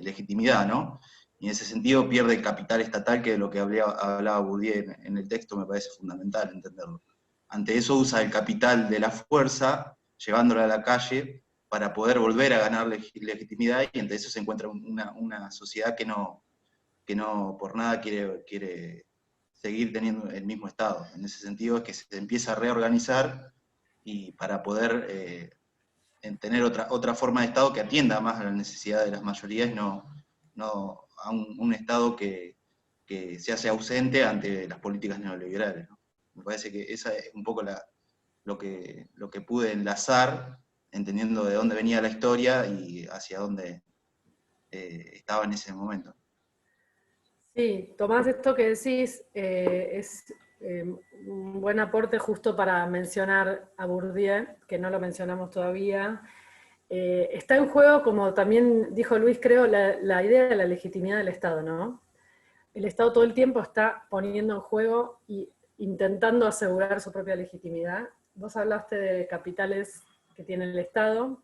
legitimidad, ¿no? Y en ese sentido pierde el capital estatal, que es lo que hablaba Bourdieu en el texto, me parece fundamental entenderlo. Ante eso usa el capital de la fuerza, llevándolo a la calle, para poder volver a ganar legitimidad, y entre eso se encuentra una sociedad que no por nada quiere seguir teniendo el mismo Estado. En ese sentido es que se empieza a reorganizar y para poder tener otra forma de Estado que atienda más a las necesidades de las mayorías, no a un Estado que se hace ausente ante las políticas neoliberales, ¿no? Me parece que esa es un poco lo que pude enlazar, entendiendo de dónde venía la historia y hacia dónde estaba en ese momento. Sí, Tomás, esto que decís es un buen aporte justo para mencionar a Bourdieu, que no lo mencionamos todavía. Está en juego, como también dijo Luis, creo, la idea de la legitimidad del Estado, ¿no? El Estado todo el tiempo está poniendo en juego e intentando asegurar su propia legitimidad. Vos hablaste de capitales que tiene el Estado.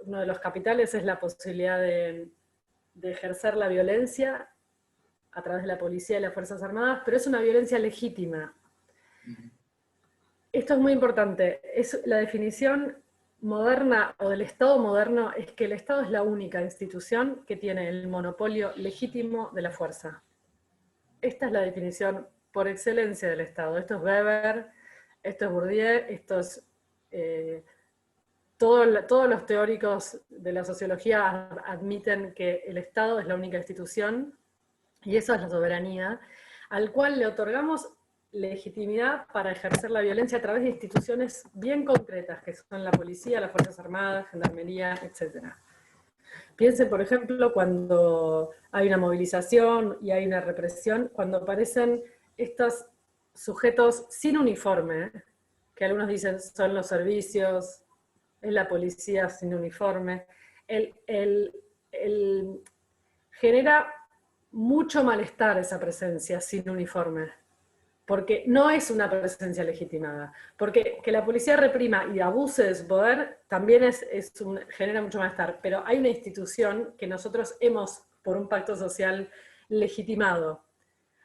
Uno de los capitales es la posibilidad de ejercer la violencia a través de la policía y las Fuerzas Armadas, pero es una violencia legítima. Esto es muy importante. Es la definición moderna o del Estado moderno es que el Estado es la única institución que tiene el monopolio legítimo de la fuerza. Esta es la definición por excelencia del Estado. Esto es Weber, esto es Bourdieu, esto es todos los teóricos de la sociología admiten que el Estado es la única institución, y eso es la soberanía, al cual le otorgamos legitimidad para ejercer la violencia a través de instituciones bien concretas, que son la policía, las Fuerzas Armadas, Gendarmería, etc. Piensen, por ejemplo, cuando hay una movilización y hay una represión, cuando aparecen estos sujetos sin uniforme, que algunos dicen son los servicios, es la policía sin uniforme, genera mucho malestar esa presencia sin uniforme, porque no es una presencia legitimada, porque que la policía reprima y abuse de su poder también genera mucho malestar, pero hay una institución que nosotros hemos, por un pacto social, legitimado.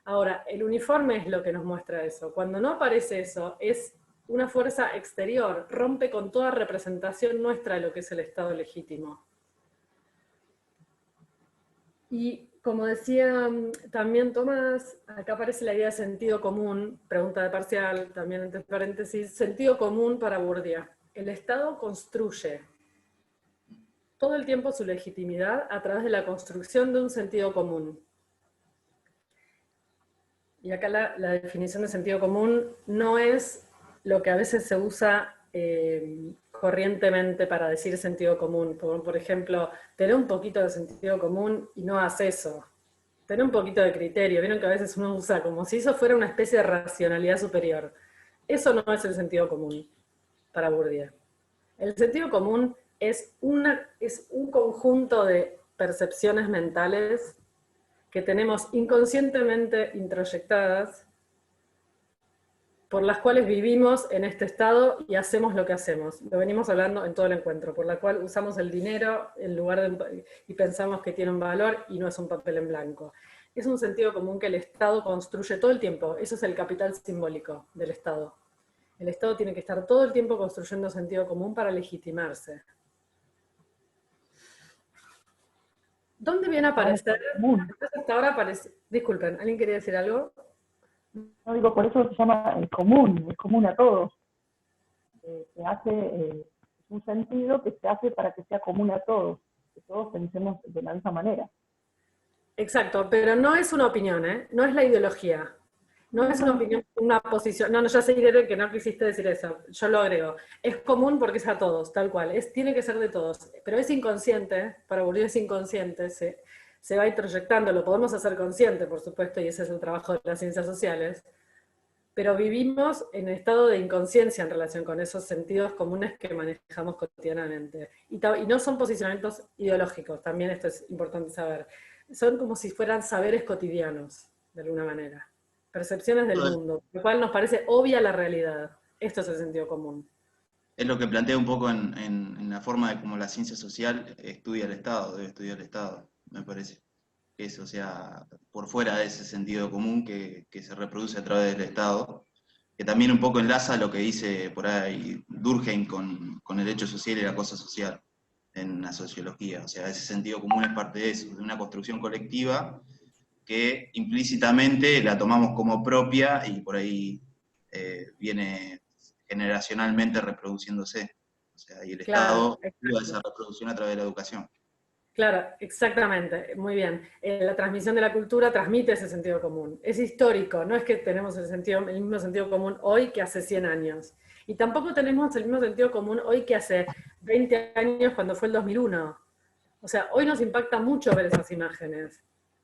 Ahora, el uniforme es lo que nos muestra eso. Cuando no aparece eso, es una fuerza exterior, rompe con toda representación nuestra de lo que es el Estado legítimo. Y como decía también Tomás, acá aparece la idea de sentido común, pregunta de parcial, también entre paréntesis, sentido común para Bourdieu. El Estado construye todo el tiempo su legitimidad a través de la construcción de un sentido común. Y acá la definición de sentido común no es lo que a veces se usa corrientemente para decir sentido común. Por ejemplo, tener un poquito de sentido común y no haz eso. Tener un poquito de criterio. Vieron que a veces uno usa como si eso fuera una especie de racionalidad superior. Eso no es el sentido común para Bourdieu. El sentido común es un conjunto de percepciones mentales que tenemos inconscientemente introyectadas, por las cuales vivimos en este estado y hacemos lo que hacemos. Lo venimos hablando en todo el encuentro, por la cual usamos el dinero en lugar de, y pensamos que tiene un valor y no es un papel en blanco. Es un sentido común que el Estado construye todo el tiempo. Eso es el capital simbólico del Estado. El Estado tiene que estar todo el tiempo construyendo sentido común para legitimarse. ¿Dónde viene a aparecer? Hasta ahora aparece. Disculpen, ¿alguien quería decir algo? No digo, por eso se llama es común a todos. Se hace un sentido que se hace para que sea común a todos, que todos pensemos de la misma manera. Exacto, pero no es una opinión, no es la ideología. No es una opinión, una posición. No, ya sé que no quisiste decir eso, yo lo agrego. Es común porque es a todos, tal cual. Tiene que ser de todos, pero es inconsciente, para Bourdieu es inconsciente, se va introyectando, lo podemos hacer consciente, por supuesto, y ese es el trabajo de las ciencias sociales, pero vivimos en estado de inconsciencia en relación con esos sentidos comunes que manejamos cotidianamente. Y no son posicionamientos ideológicos, también esto es importante saber. Son como si fueran saberes cotidianos, de alguna manera. Percepciones del mundo, lo cual nos parece obvia la realidad. Esto es el sentido común. Es lo que plantea un poco en la forma de cómo la ciencia social estudia el Estado, debe estudiar el Estado, me parece. Eso, o sea, por fuera de ese sentido común que se reproduce a través del Estado, que también un poco enlaza lo que dice por ahí Durkheim con el hecho social y la cosa social en la sociología. O sea, ese sentido común es parte de eso, de una construcción colectiva que implícitamente la tomamos como propia y por ahí viene generacionalmente reproduciéndose. O sea, y el Estado ayuda a esa reproducción a través de la educación. Claro, exactamente, muy bien. La transmisión de la cultura transmite ese sentido común. Es histórico, no es que tenemos el mismo sentido común hoy que hace 100 años. Y tampoco tenemos el mismo sentido común hoy que hace 20 años cuando fue el 2001. O sea, hoy nos impacta mucho ver esas imágenes,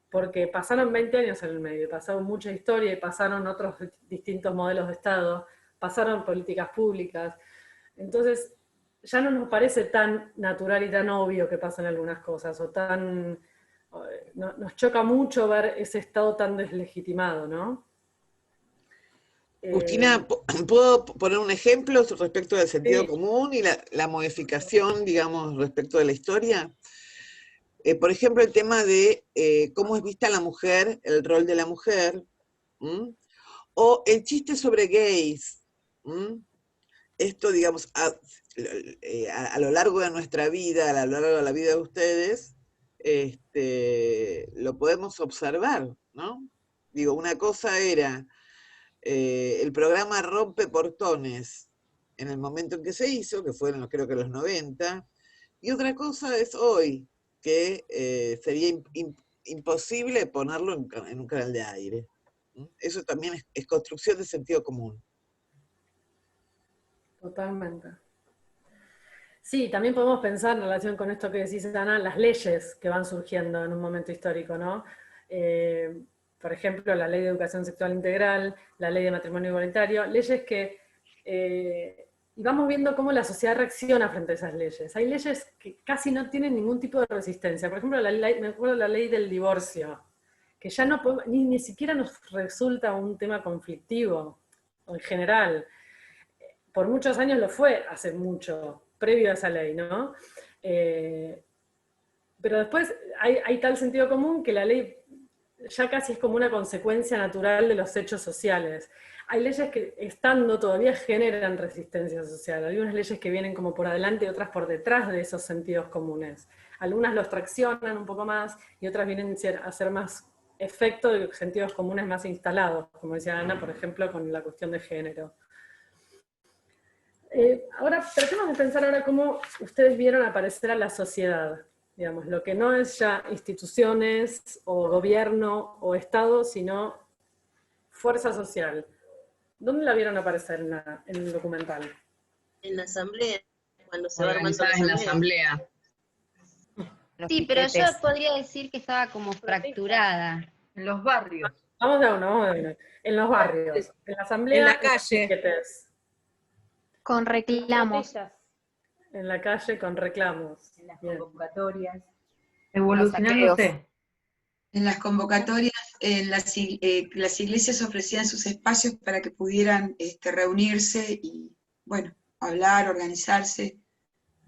porque pasaron 20 años en el medio, pasaron mucha historia y pasaron otros distintos modelos de Estado, pasaron políticas públicas. Entonces, ya no nos parece tan natural y tan obvio que pasan algunas cosas, o nos choca mucho ver ese Estado tan deslegitimado, ¿no? Agustina, ¿puedo poner un ejemplo respecto del sentido común y la modificación, digamos, respecto de la historia? Por ejemplo, el tema de cómo es vista la mujer, el rol de la mujer, o el chiste sobre gays. Esto, digamos, a lo largo de nuestra vida, a lo largo de la vida de ustedes, lo podemos observar, ¿no? Digo, una cosa era el programa Rompe Portones, en el momento en que se hizo, que fueron creo que los 90, y otra cosa es hoy, que sería imposible ponerlo en un canal de aire. Eso también es construcción de sentido común. Totalmente. Sí, también podemos pensar en relación con esto que decís, Ana, las leyes que van surgiendo en un momento histórico, ¿no? Por ejemplo, la ley de educación sexual integral, la ley de matrimonio igualitario, leyes que... y vamos viendo cómo la sociedad reacciona frente a esas leyes. Hay leyes que casi no tienen ningún tipo de resistencia. Por ejemplo, me acuerdo de la ley del divorcio, que ya no podemos, ni siquiera nos resulta un tema conflictivo, en general. Por muchos años lo fue, hace mucho, previo a esa ley, ¿no? Pero después hay tal sentido común que la ley ya casi es como una consecuencia natural de los hechos sociales. Hay leyes que, estando todavía, generan resistencia social. Hay unas leyes que vienen como por adelante y otras por detrás de esos sentidos comunes. Algunas los traccionan un poco más y otras vienen a ser más efecto de sentidos comunes más instalados, como decía Ana, por ejemplo, con la cuestión de género. Ahora, tratemos de pensar ahora cómo ustedes vieron aparecer a la sociedad, digamos, lo que no es ya instituciones o gobierno o Estado, sino fuerza social. ¿Dónde la vieron aparecer en el documental? En la asamblea, cuando se va armando Organizada en la asamblea. Sí, pero yo podría decir que estaba como fracturada. En los barrios. Vamos de uno. En los barrios. En la asamblea. En la calle. Con reclamos. En la calle con reclamos. En las convocatorias. Evolucionándose. En las convocatorias, las iglesias ofrecían sus espacios para que pudieran reunirse y, bueno, hablar, organizarse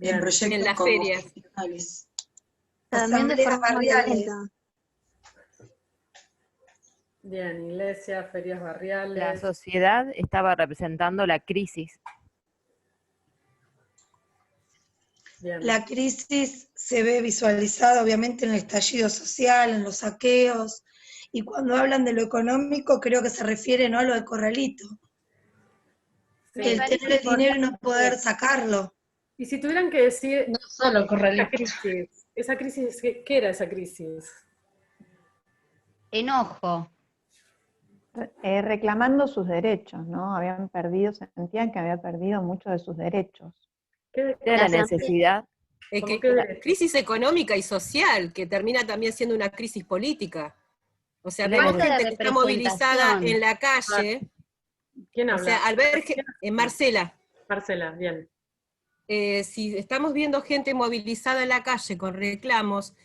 en proyectos en las como ferias. festivales. También de Asambleas forma barriales. violenta. Bien, iglesias, ferias barriales. La sociedad estaba representando la crisis. Bien. La crisis se ve visualizada obviamente en el estallido social, en los saqueos, y cuando hablan de lo económico creo que se refiere no a lo de Corralito. Sí. El tener el dinero y no poder sacarlo. Y si tuvieran que decir, No solo Corralito. esa crisis, ¿qué era esa crisis? Enojo. Reclamando sus derechos, ¿no? Habían perdido, sentían que habían perdido muchos de sus derechos. Era la necesidad. Crisis económica y social, que termina también siendo una crisis política. O sea, Falta vemos de gente que está movilizada representación. en la calle. ¿Quién O habla? sea, al ver Marcela. Marcela, bien. Si estamos viendo gente movilizada en la calle con reclamos,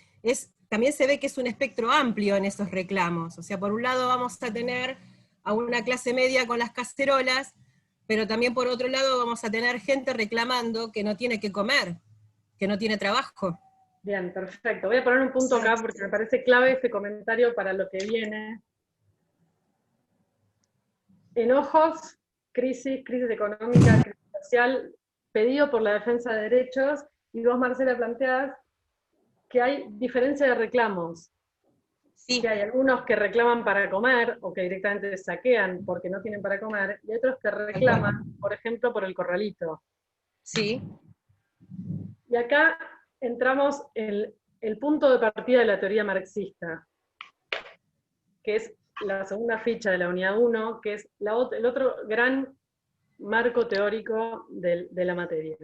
también se ve que es un espectro amplio en esos reclamos. O sea, por un lado vamos a tener a una clase media con las cacerolas, pero también por otro lado vamos a tener gente reclamando que no tiene que comer, que no tiene trabajo. Bien, perfecto. Voy a poner un punto acá porque me parece clave este comentario para lo que viene. Enojos, crisis económica, crisis social, pedido por la defensa de derechos, y vos, Marcela, planteás que hay diferencia de reclamos. Sí. Que hay algunos que reclaman para comer, o que directamente saquean porque no tienen para comer, y otros que reclaman, por ejemplo, por el corralito. Sí. Y acá entramos en el punto de partida de la teoría marxista, que es la segunda ficha de la unidad 1, que es el otro gran marco teórico de la materia.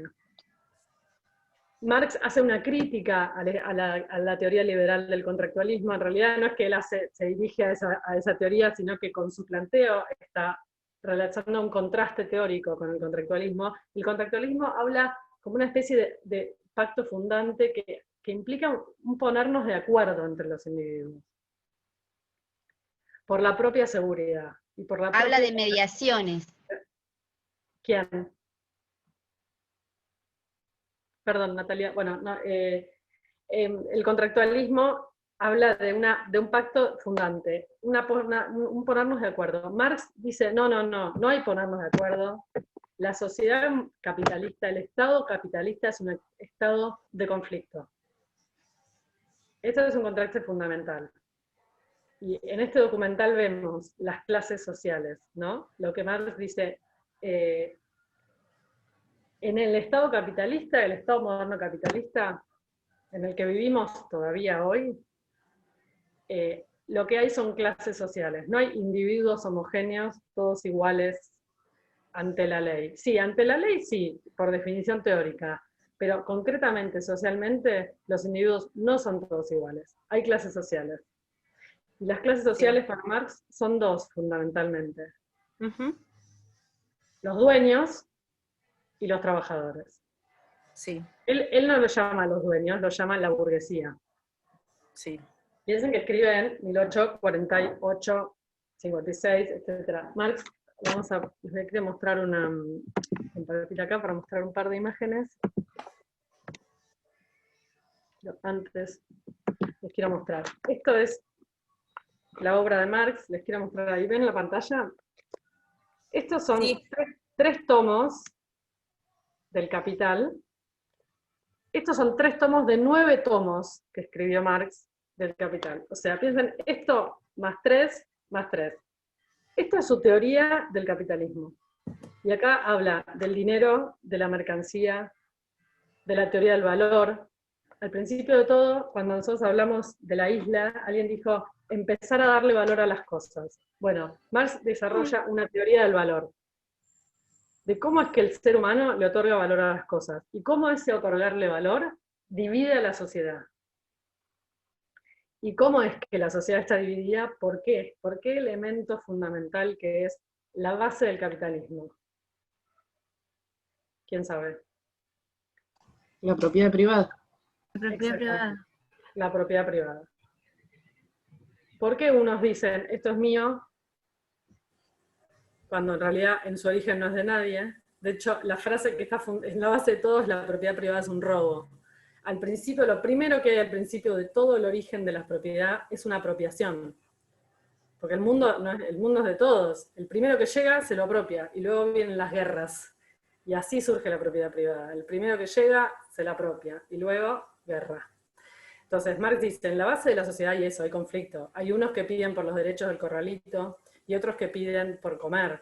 Marx hace una crítica a la teoría liberal del contractualismo. En realidad no es que él se dirige a esa teoría, sino que con su planteo está realizando un contraste teórico con el contractualismo. El contractualismo habla como una especie de pacto fundante que implica un ponernos de acuerdo entre los individuos, por la propia seguridad. Y por la Habla de mediaciones. ¿Quién? Perdón, Natalia. Bueno, no, el contractualismo habla de un pacto fundante, un ponernos de acuerdo. Marx dice, no hay ponernos de acuerdo. La sociedad capitalista, el Estado capitalista es un estado de conflicto. Esto es un contraste fundamental. Y en este documental vemos las clases sociales, ¿no? Lo que Marx dice, en el Estado capitalista, el Estado moderno capitalista, en el que vivimos todavía hoy, lo que hay son clases sociales. No hay individuos homogéneos, todos iguales ante la ley. Sí, ante la ley sí, por definición teórica, pero concretamente, socialmente, los individuos no son todos iguales. Hay clases sociales. Y las clases sociales para Marx son dos, fundamentalmente. Los dueños y los trabajadores. Sí. Él no lo llama a los dueños, lo llama la burguesía. Sí. Piensen que escribe en 1848, 56, etc. Marx, les quiero mostrar compartir acá para mostrar un par de imágenes. Antes les quiero mostrar. Esto es la obra de Marx, les quiero mostrar ahí. ¿Ven la pantalla? Estos son tres tomos del Capital. Estos son 3 tomos de 9 tomos que escribió Marx del Capital. O sea, piensen, esto más 3, más 3. Esta es su teoría del capitalismo. Y acá habla del dinero, de la mercancía, de la teoría del valor. Al principio de todo, cuando nosotros hablamos de la isla, alguien dijo, empezar a darle valor a las cosas. Bueno, Marx desarrolla una teoría del valor, de cómo es que el ser humano le otorga valor a las cosas, y cómo ese otorgarle valor divide a la sociedad. ¿Y cómo es que la sociedad está dividida? ¿Por qué? ¿Por qué elemento fundamental que es la base del capitalismo? ¿Quién sabe? La propiedad privada. La propiedad privada. La propiedad privada. ¿Por qué unos dicen, esto es mío, cuando en realidad en su origen no es de nadie? De hecho, la frase que está en la base de todo es la propiedad privada es un robo. Al principio, lo primero que hay al principio de todo el origen de la propiedad es una apropiación. Porque el mundo es de todos. El primero que llega se lo apropia, y luego vienen las guerras. Y así surge la propiedad privada. El primero que llega se la apropia, y luego guerra. Entonces Marx dice, en la base de la sociedad hay eso, hay conflicto. Hay unos que piden por los derechos del corralito, y otros que piden por comer.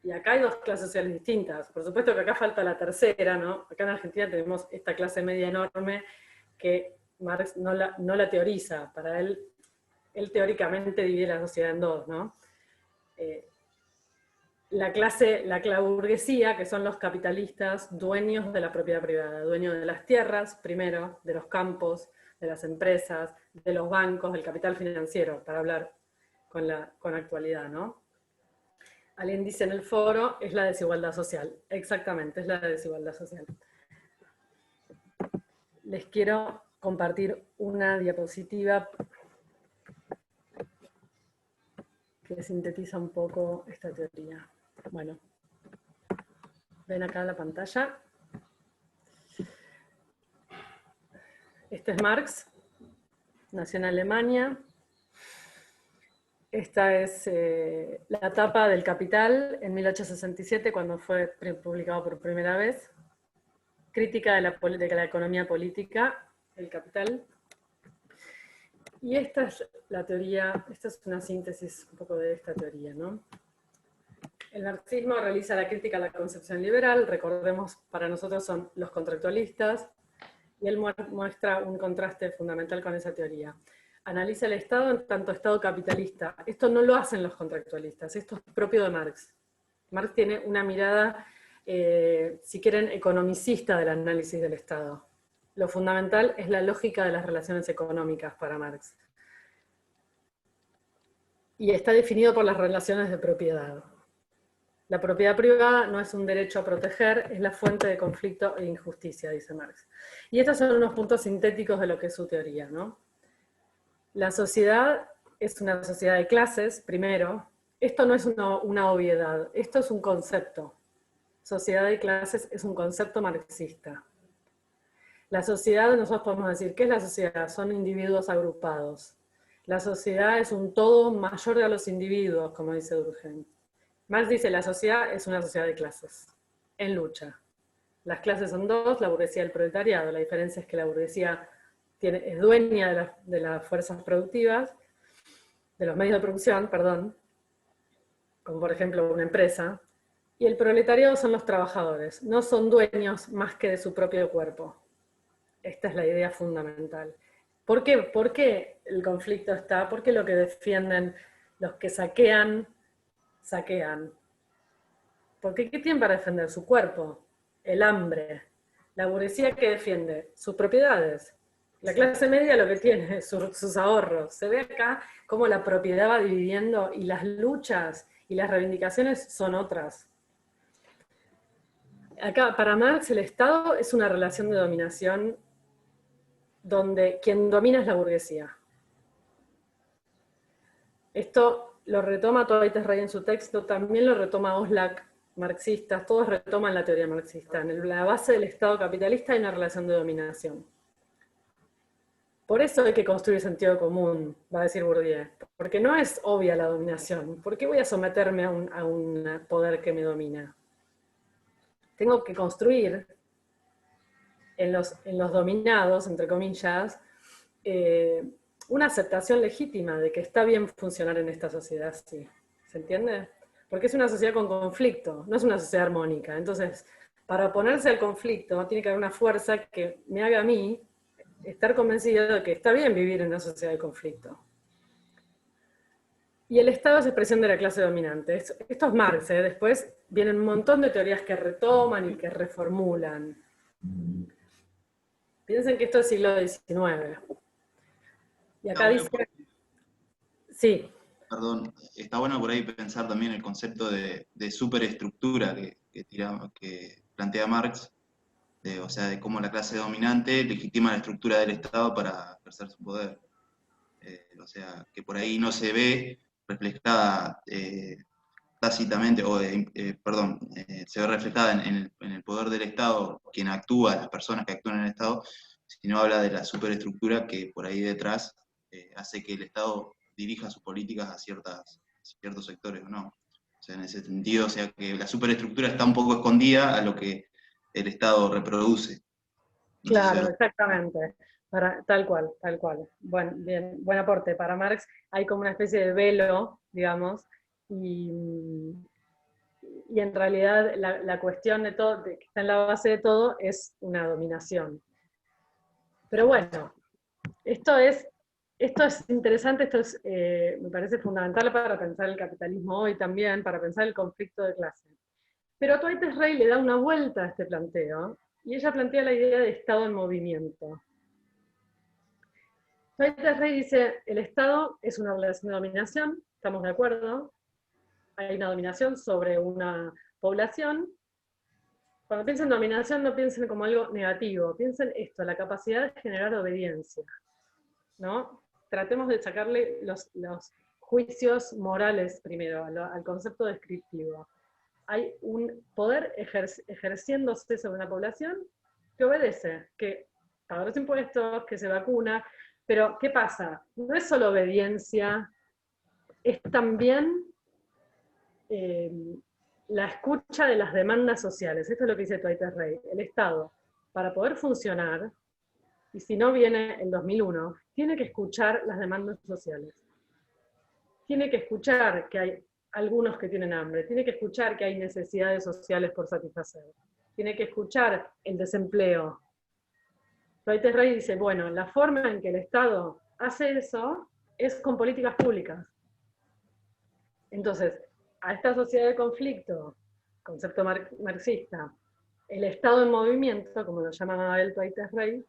Y acá hay dos clases sociales distintas. Por supuesto que acá falta la tercera, ¿no? Acá en Argentina tenemos esta clase media enorme que Marx no la teoriza. Para él teóricamente divide la sociedad en dos, ¿no? La burguesía, que son los capitalistas, dueños de la propiedad privada, dueños de las tierras, primero, de los campos, de las empresas, de los bancos, del capital financiero, para hablar con actualidad, ¿no? Alguien dice en el foro, es la desigualdad social. Exactamente, es la desigualdad social. Les quiero compartir una diapositiva que sintetiza un poco esta teoría. Bueno, ven acá la pantalla. Este es Marx, nació en Alemania. Esta es la tapa del Capital en 1867, cuando fue publicado por primera vez. Crítica de la economía política, el Capital. Y esta es la teoría, esta es una síntesis un poco de esta teoría, ¿no? El marxismo realiza la crítica a la concepción liberal, recordemos, para nosotros son los contractualistas, y él muestra un contraste fundamental con esa teoría. Analiza el Estado en tanto Estado capitalista. Esto no lo hacen los contractualistas, esto es propio de Marx. Marx tiene una mirada, si quieren, economicista del análisis del Estado. Lo fundamental es la lógica de las relaciones económicas para Marx. Y está definido por las relaciones de propiedad. La propiedad privada no es un derecho a proteger, es la fuente de conflicto e injusticia, dice Marx. Y estos son unos puntos sintéticos de lo que es su teoría, ¿no? La sociedad es una sociedad de clases, primero. Esto no es una obviedad, esto es un concepto. Sociedad de clases es un concepto marxista. La sociedad, nosotros podemos decir, ¿qué es la sociedad? Son individuos agrupados. La sociedad es un todo mayor a los individuos, como dice Durkheim. Marx dice, la sociedad es una sociedad de clases, en lucha. Las clases son dos, la burguesía y el proletariado. La diferencia es que la burguesía es dueña de las fuerzas productivas, de los medios de producción, perdón, como por ejemplo una empresa, y el proletariado son los trabajadores, no son dueños más que de su propio cuerpo. Esta es la idea fundamental. ¿Por qué? ¿Por qué el conflicto está? ¿Por qué lo que defienden los que saquean? Porque ¿qué tienen para defender? Su cuerpo, el hambre. La burguesía, ¿qué defiende? Sus propiedades. La clase media lo que tiene es sus ahorros. Se ve acá cómo la propiedad va dividiendo y las luchas y las reivindicaciones son otras. Acá, para Marx, el Estado es una relación de dominación donde quien domina es la burguesía. Esto lo retoma Tobias Rey en su texto, también lo retoma Oslak, marxistas, todos retoman la teoría marxista. En la base del Estado capitalista hay una relación de dominación. Por eso hay que construir sentido común, va a decir Bourdieu, porque no es obvia la dominación. ¿Por qué voy a someterme a un poder que me domina? Tengo que construir en los dominados, entre comillas, una aceptación legítima de que está bien funcionar en esta sociedad así. ¿Se entiende? Porque es una sociedad con conflicto, no es una sociedad armónica. Entonces, para oponerse al conflicto, tiene que haber una fuerza que me haga a mí estar convencido de que está bien vivir en una sociedad de conflicto. Y el Estado es expresión de la clase dominante. Esto es Marx, ¿eh? Después vienen un montón de teorías que retoman y que reformulan. Piensen que esto es siglo XIX. Y acá dice... Sí. Perdón, está bueno por ahí pensar también el concepto de superestructura que plantea Marx, o sea, de cómo la clase dominante legitima la estructura del Estado para ejercer su poder. O sea, que por ahí no se ve reflejada tácitamente, se ve reflejada en el poder del Estado, quien actúa, las personas que actúan en el Estado, sino habla de la superestructura que por ahí detrás hace que el Estado dirija sus políticas a ciertos sectores, ¿o no? O sea, en ese sentido, o sea, que la superestructura está un poco escondida a lo que el Estado reproduce. Claro, exactamente. Tal cual, tal cual. Buen aporte. Para Marx hay como una especie de velo, digamos, y en realidad la cuestión de todo, que está en la base de todo, es una dominación. Pero bueno, esto es interesante, me parece fundamental para pensar el capitalismo hoy también, para pensar el conflicto de clase. Pero Dwight Rey le da una vuelta a este planteo, y ella plantea la idea de Estado en movimiento. Dwight Rey dice, el Estado es una relación de dominación, estamos de acuerdo, hay una dominación sobre una población. Cuando piensen en dominación no piensen como algo negativo, piensen esto, la capacidad de generar obediencia, ¿no? Tratemos de sacarle los juicios morales primero, al concepto descriptivo. Hay un poder ejerciéndose sobre una población que obedece, que paga los impuestos, que se vacuna, pero ¿qué pasa? No es solo obediencia, es también la escucha de las demandas sociales. Esto es lo que dice Dwight Rey. El Estado, para poder funcionar, y si no viene el 2001, tiene que escuchar las demandas sociales. Tiene que escuchar que hay algunos que tienen hambre, tiene que escuchar que hay necesidades sociales por satisfacer, tiene que escuchar el desempleo. Dwight Rey dice, bueno, la forma en que el Estado hace eso es con políticas públicas. Entonces, a esta sociedad de conflicto, concepto marxista, el Estado en movimiento, como lo llama Abel Dwight Rey,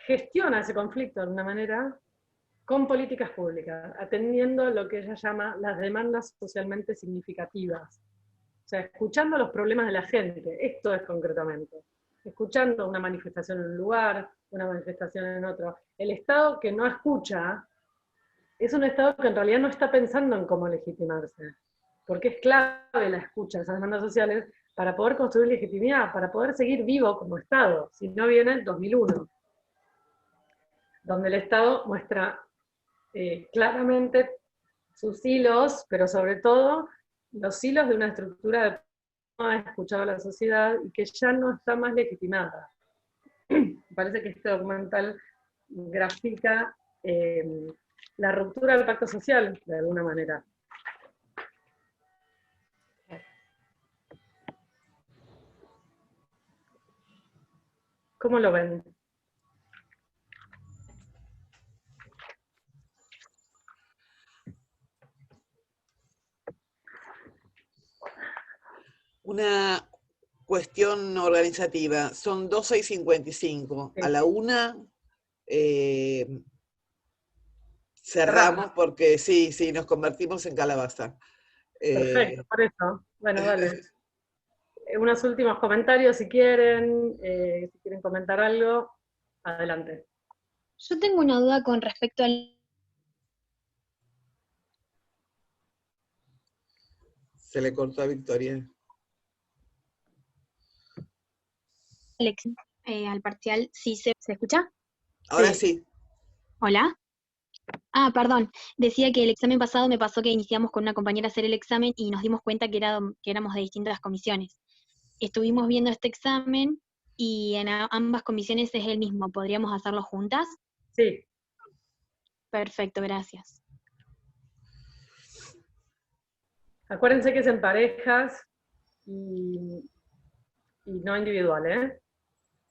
gestiona ese conflicto de alguna manera con políticas públicas, atendiendo lo que ella llama las demandas socialmente significativas. O sea, escuchando los problemas de la gente, esto es concretamente. Escuchando una manifestación en un lugar, una manifestación en otro. El Estado que no escucha es un Estado que en realidad no está pensando en cómo legitimarse, porque es clave la escucha de esas demandas sociales para poder construir legitimidad, para poder seguir vivo como Estado, si no viene el 2001, donde el Estado muestra claramente sus hilos, pero sobre todo los hilos de una estructura de no ha escuchado a la sociedad y que ya no está más legitimada. Me parece que este documental grafica la ruptura del pacto social, de alguna manera. ¿Cómo lo ven? Una cuestión organizativa. Son 12:55. A la 1 cerramos porque sí, nos convertimos en calabaza. Perfecto, por eso. Bueno, dale. Unos últimos comentarios si quieren comentar algo, adelante. Yo tengo una duda con respecto al... Se le cortó a Victoria. Al parcial, ¿sí se escucha? Ahora sí. ¿Hola? Ah, perdón. Decía que el examen pasado me pasó que iniciamos con una compañera a hacer el examen y nos dimos cuenta que éramos de distintas comisiones. Estuvimos viendo este examen y en ambas comisiones es el mismo. ¿Podríamos hacerlo juntas? Sí. Perfecto, gracias. Acuérdense que es en parejas y no individual, ¿eh?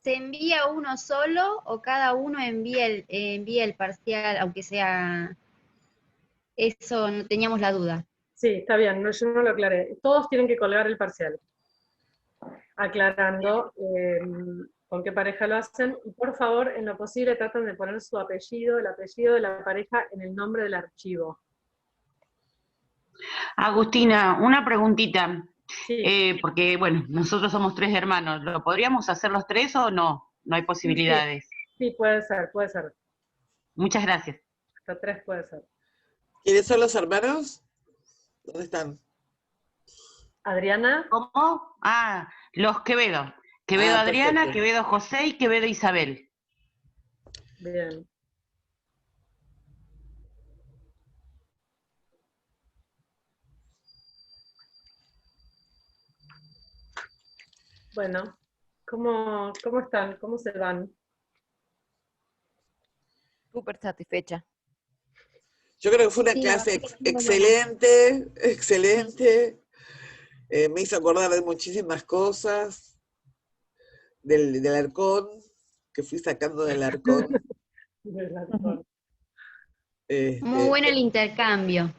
¿Se envía uno solo o cada uno envía el parcial, aunque sea eso no teníamos la duda. Sí, está bien, no, yo no lo aclaré. Todos tienen que colgar el parcial, aclarando con qué pareja lo hacen, y por favor, en lo posible, tratan de poner su apellido, el apellido de la pareja en el nombre del archivo. Agustina, una preguntita, porque bueno, nosotros somos 3 hermanos, ¿lo podríamos hacer los 3 o no? No hay posibilidades. Sí, puede ser, puede ser. Muchas gracias. Hasta 3 puede ser. ¿Quiénes son los hermanos? ¿Dónde están? Adriana. ¿Cómo? Ah, los Quevedo. Quevedo Adriana, perfecto. Quevedo José y Quevedo Isabel. Bien. Bueno, ¿cómo están? ¿Cómo se van? Súper satisfecha. Yo creo que fue una clase excelente, excelente. Me hizo acordar de muchísimas cosas. Del arcón, que fui sacando del arcón. Muy bueno el intercambio.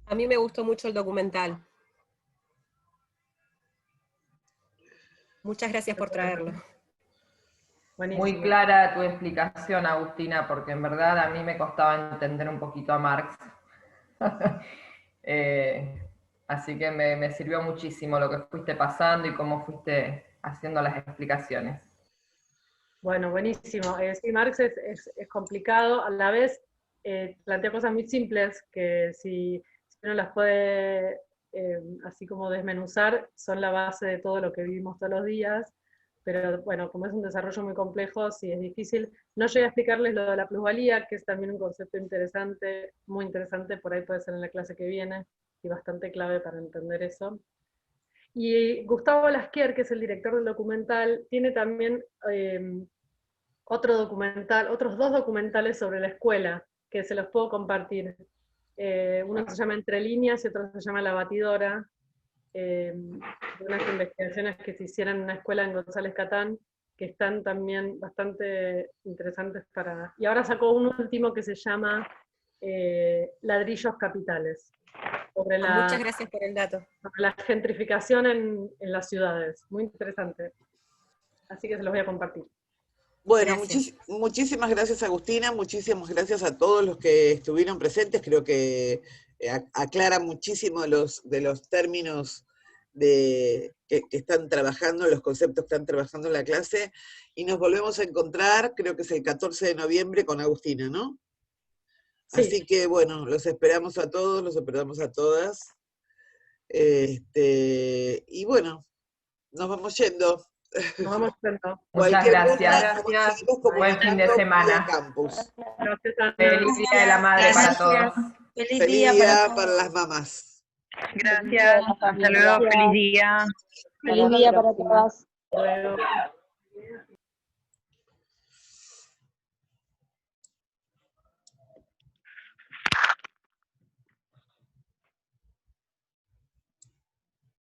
A mí me gustó mucho el documental. Muchas gracias por traerlo. Muy clara tu explicación, Agustina, porque en verdad a mí me costaba entender un poquito a Marx. Así que me sirvió muchísimo lo que fuiste pasando y cómo fuiste haciendo las explicaciones. Bueno, buenísimo. Sí, Marx es complicado, a la vez plantea cosas muy simples que si uno las puede así como desmenuzar, son la base de todo lo que vivimos todos los días, pero bueno, como es un desarrollo muy complejo, sí es difícil. No llegué a explicarles lo de la plusvalía, que es también un concepto interesante, muy interesante, por ahí puede ser en la clase que viene, y bastante clave para entender eso. Y Gustavo Lasquier, que es el director del documental, tiene también otros 2 documentales sobre la escuela, que se los puedo compartir. Uno se llama Entre Líneas y otro se llama La Batidora, de unas investigaciones que se hicieron en una escuela en González Catán, que están también bastante interesantes para... Y ahora sacó un último que se llama Ladrillos Capitales. Muchas gracias por el dato. Sobre la gentrificación en las ciudades. Muy interesante. Así que se los voy a compartir. Bueno, muchísimas gracias, Agustina, muchísimas gracias a todos los que estuvieron presentes. Creo que aclara muchísimo de los términos que están trabajando, los conceptos que están trabajando en la clase, y nos volvemos a encontrar, creo que es el 14 de noviembre con Agustina, ¿no? Sí. Así que bueno, los esperamos a todos, los esperamos a todas. Y bueno, nos vamos yendo. Nos vamos yendo. Muchas gracias. Buen fin de semana. Feliz Día de la Madre para todos. Feliz día para las mamás. Gracias. Hasta luego. Feliz día. Feliz día para todas. Hasta luego.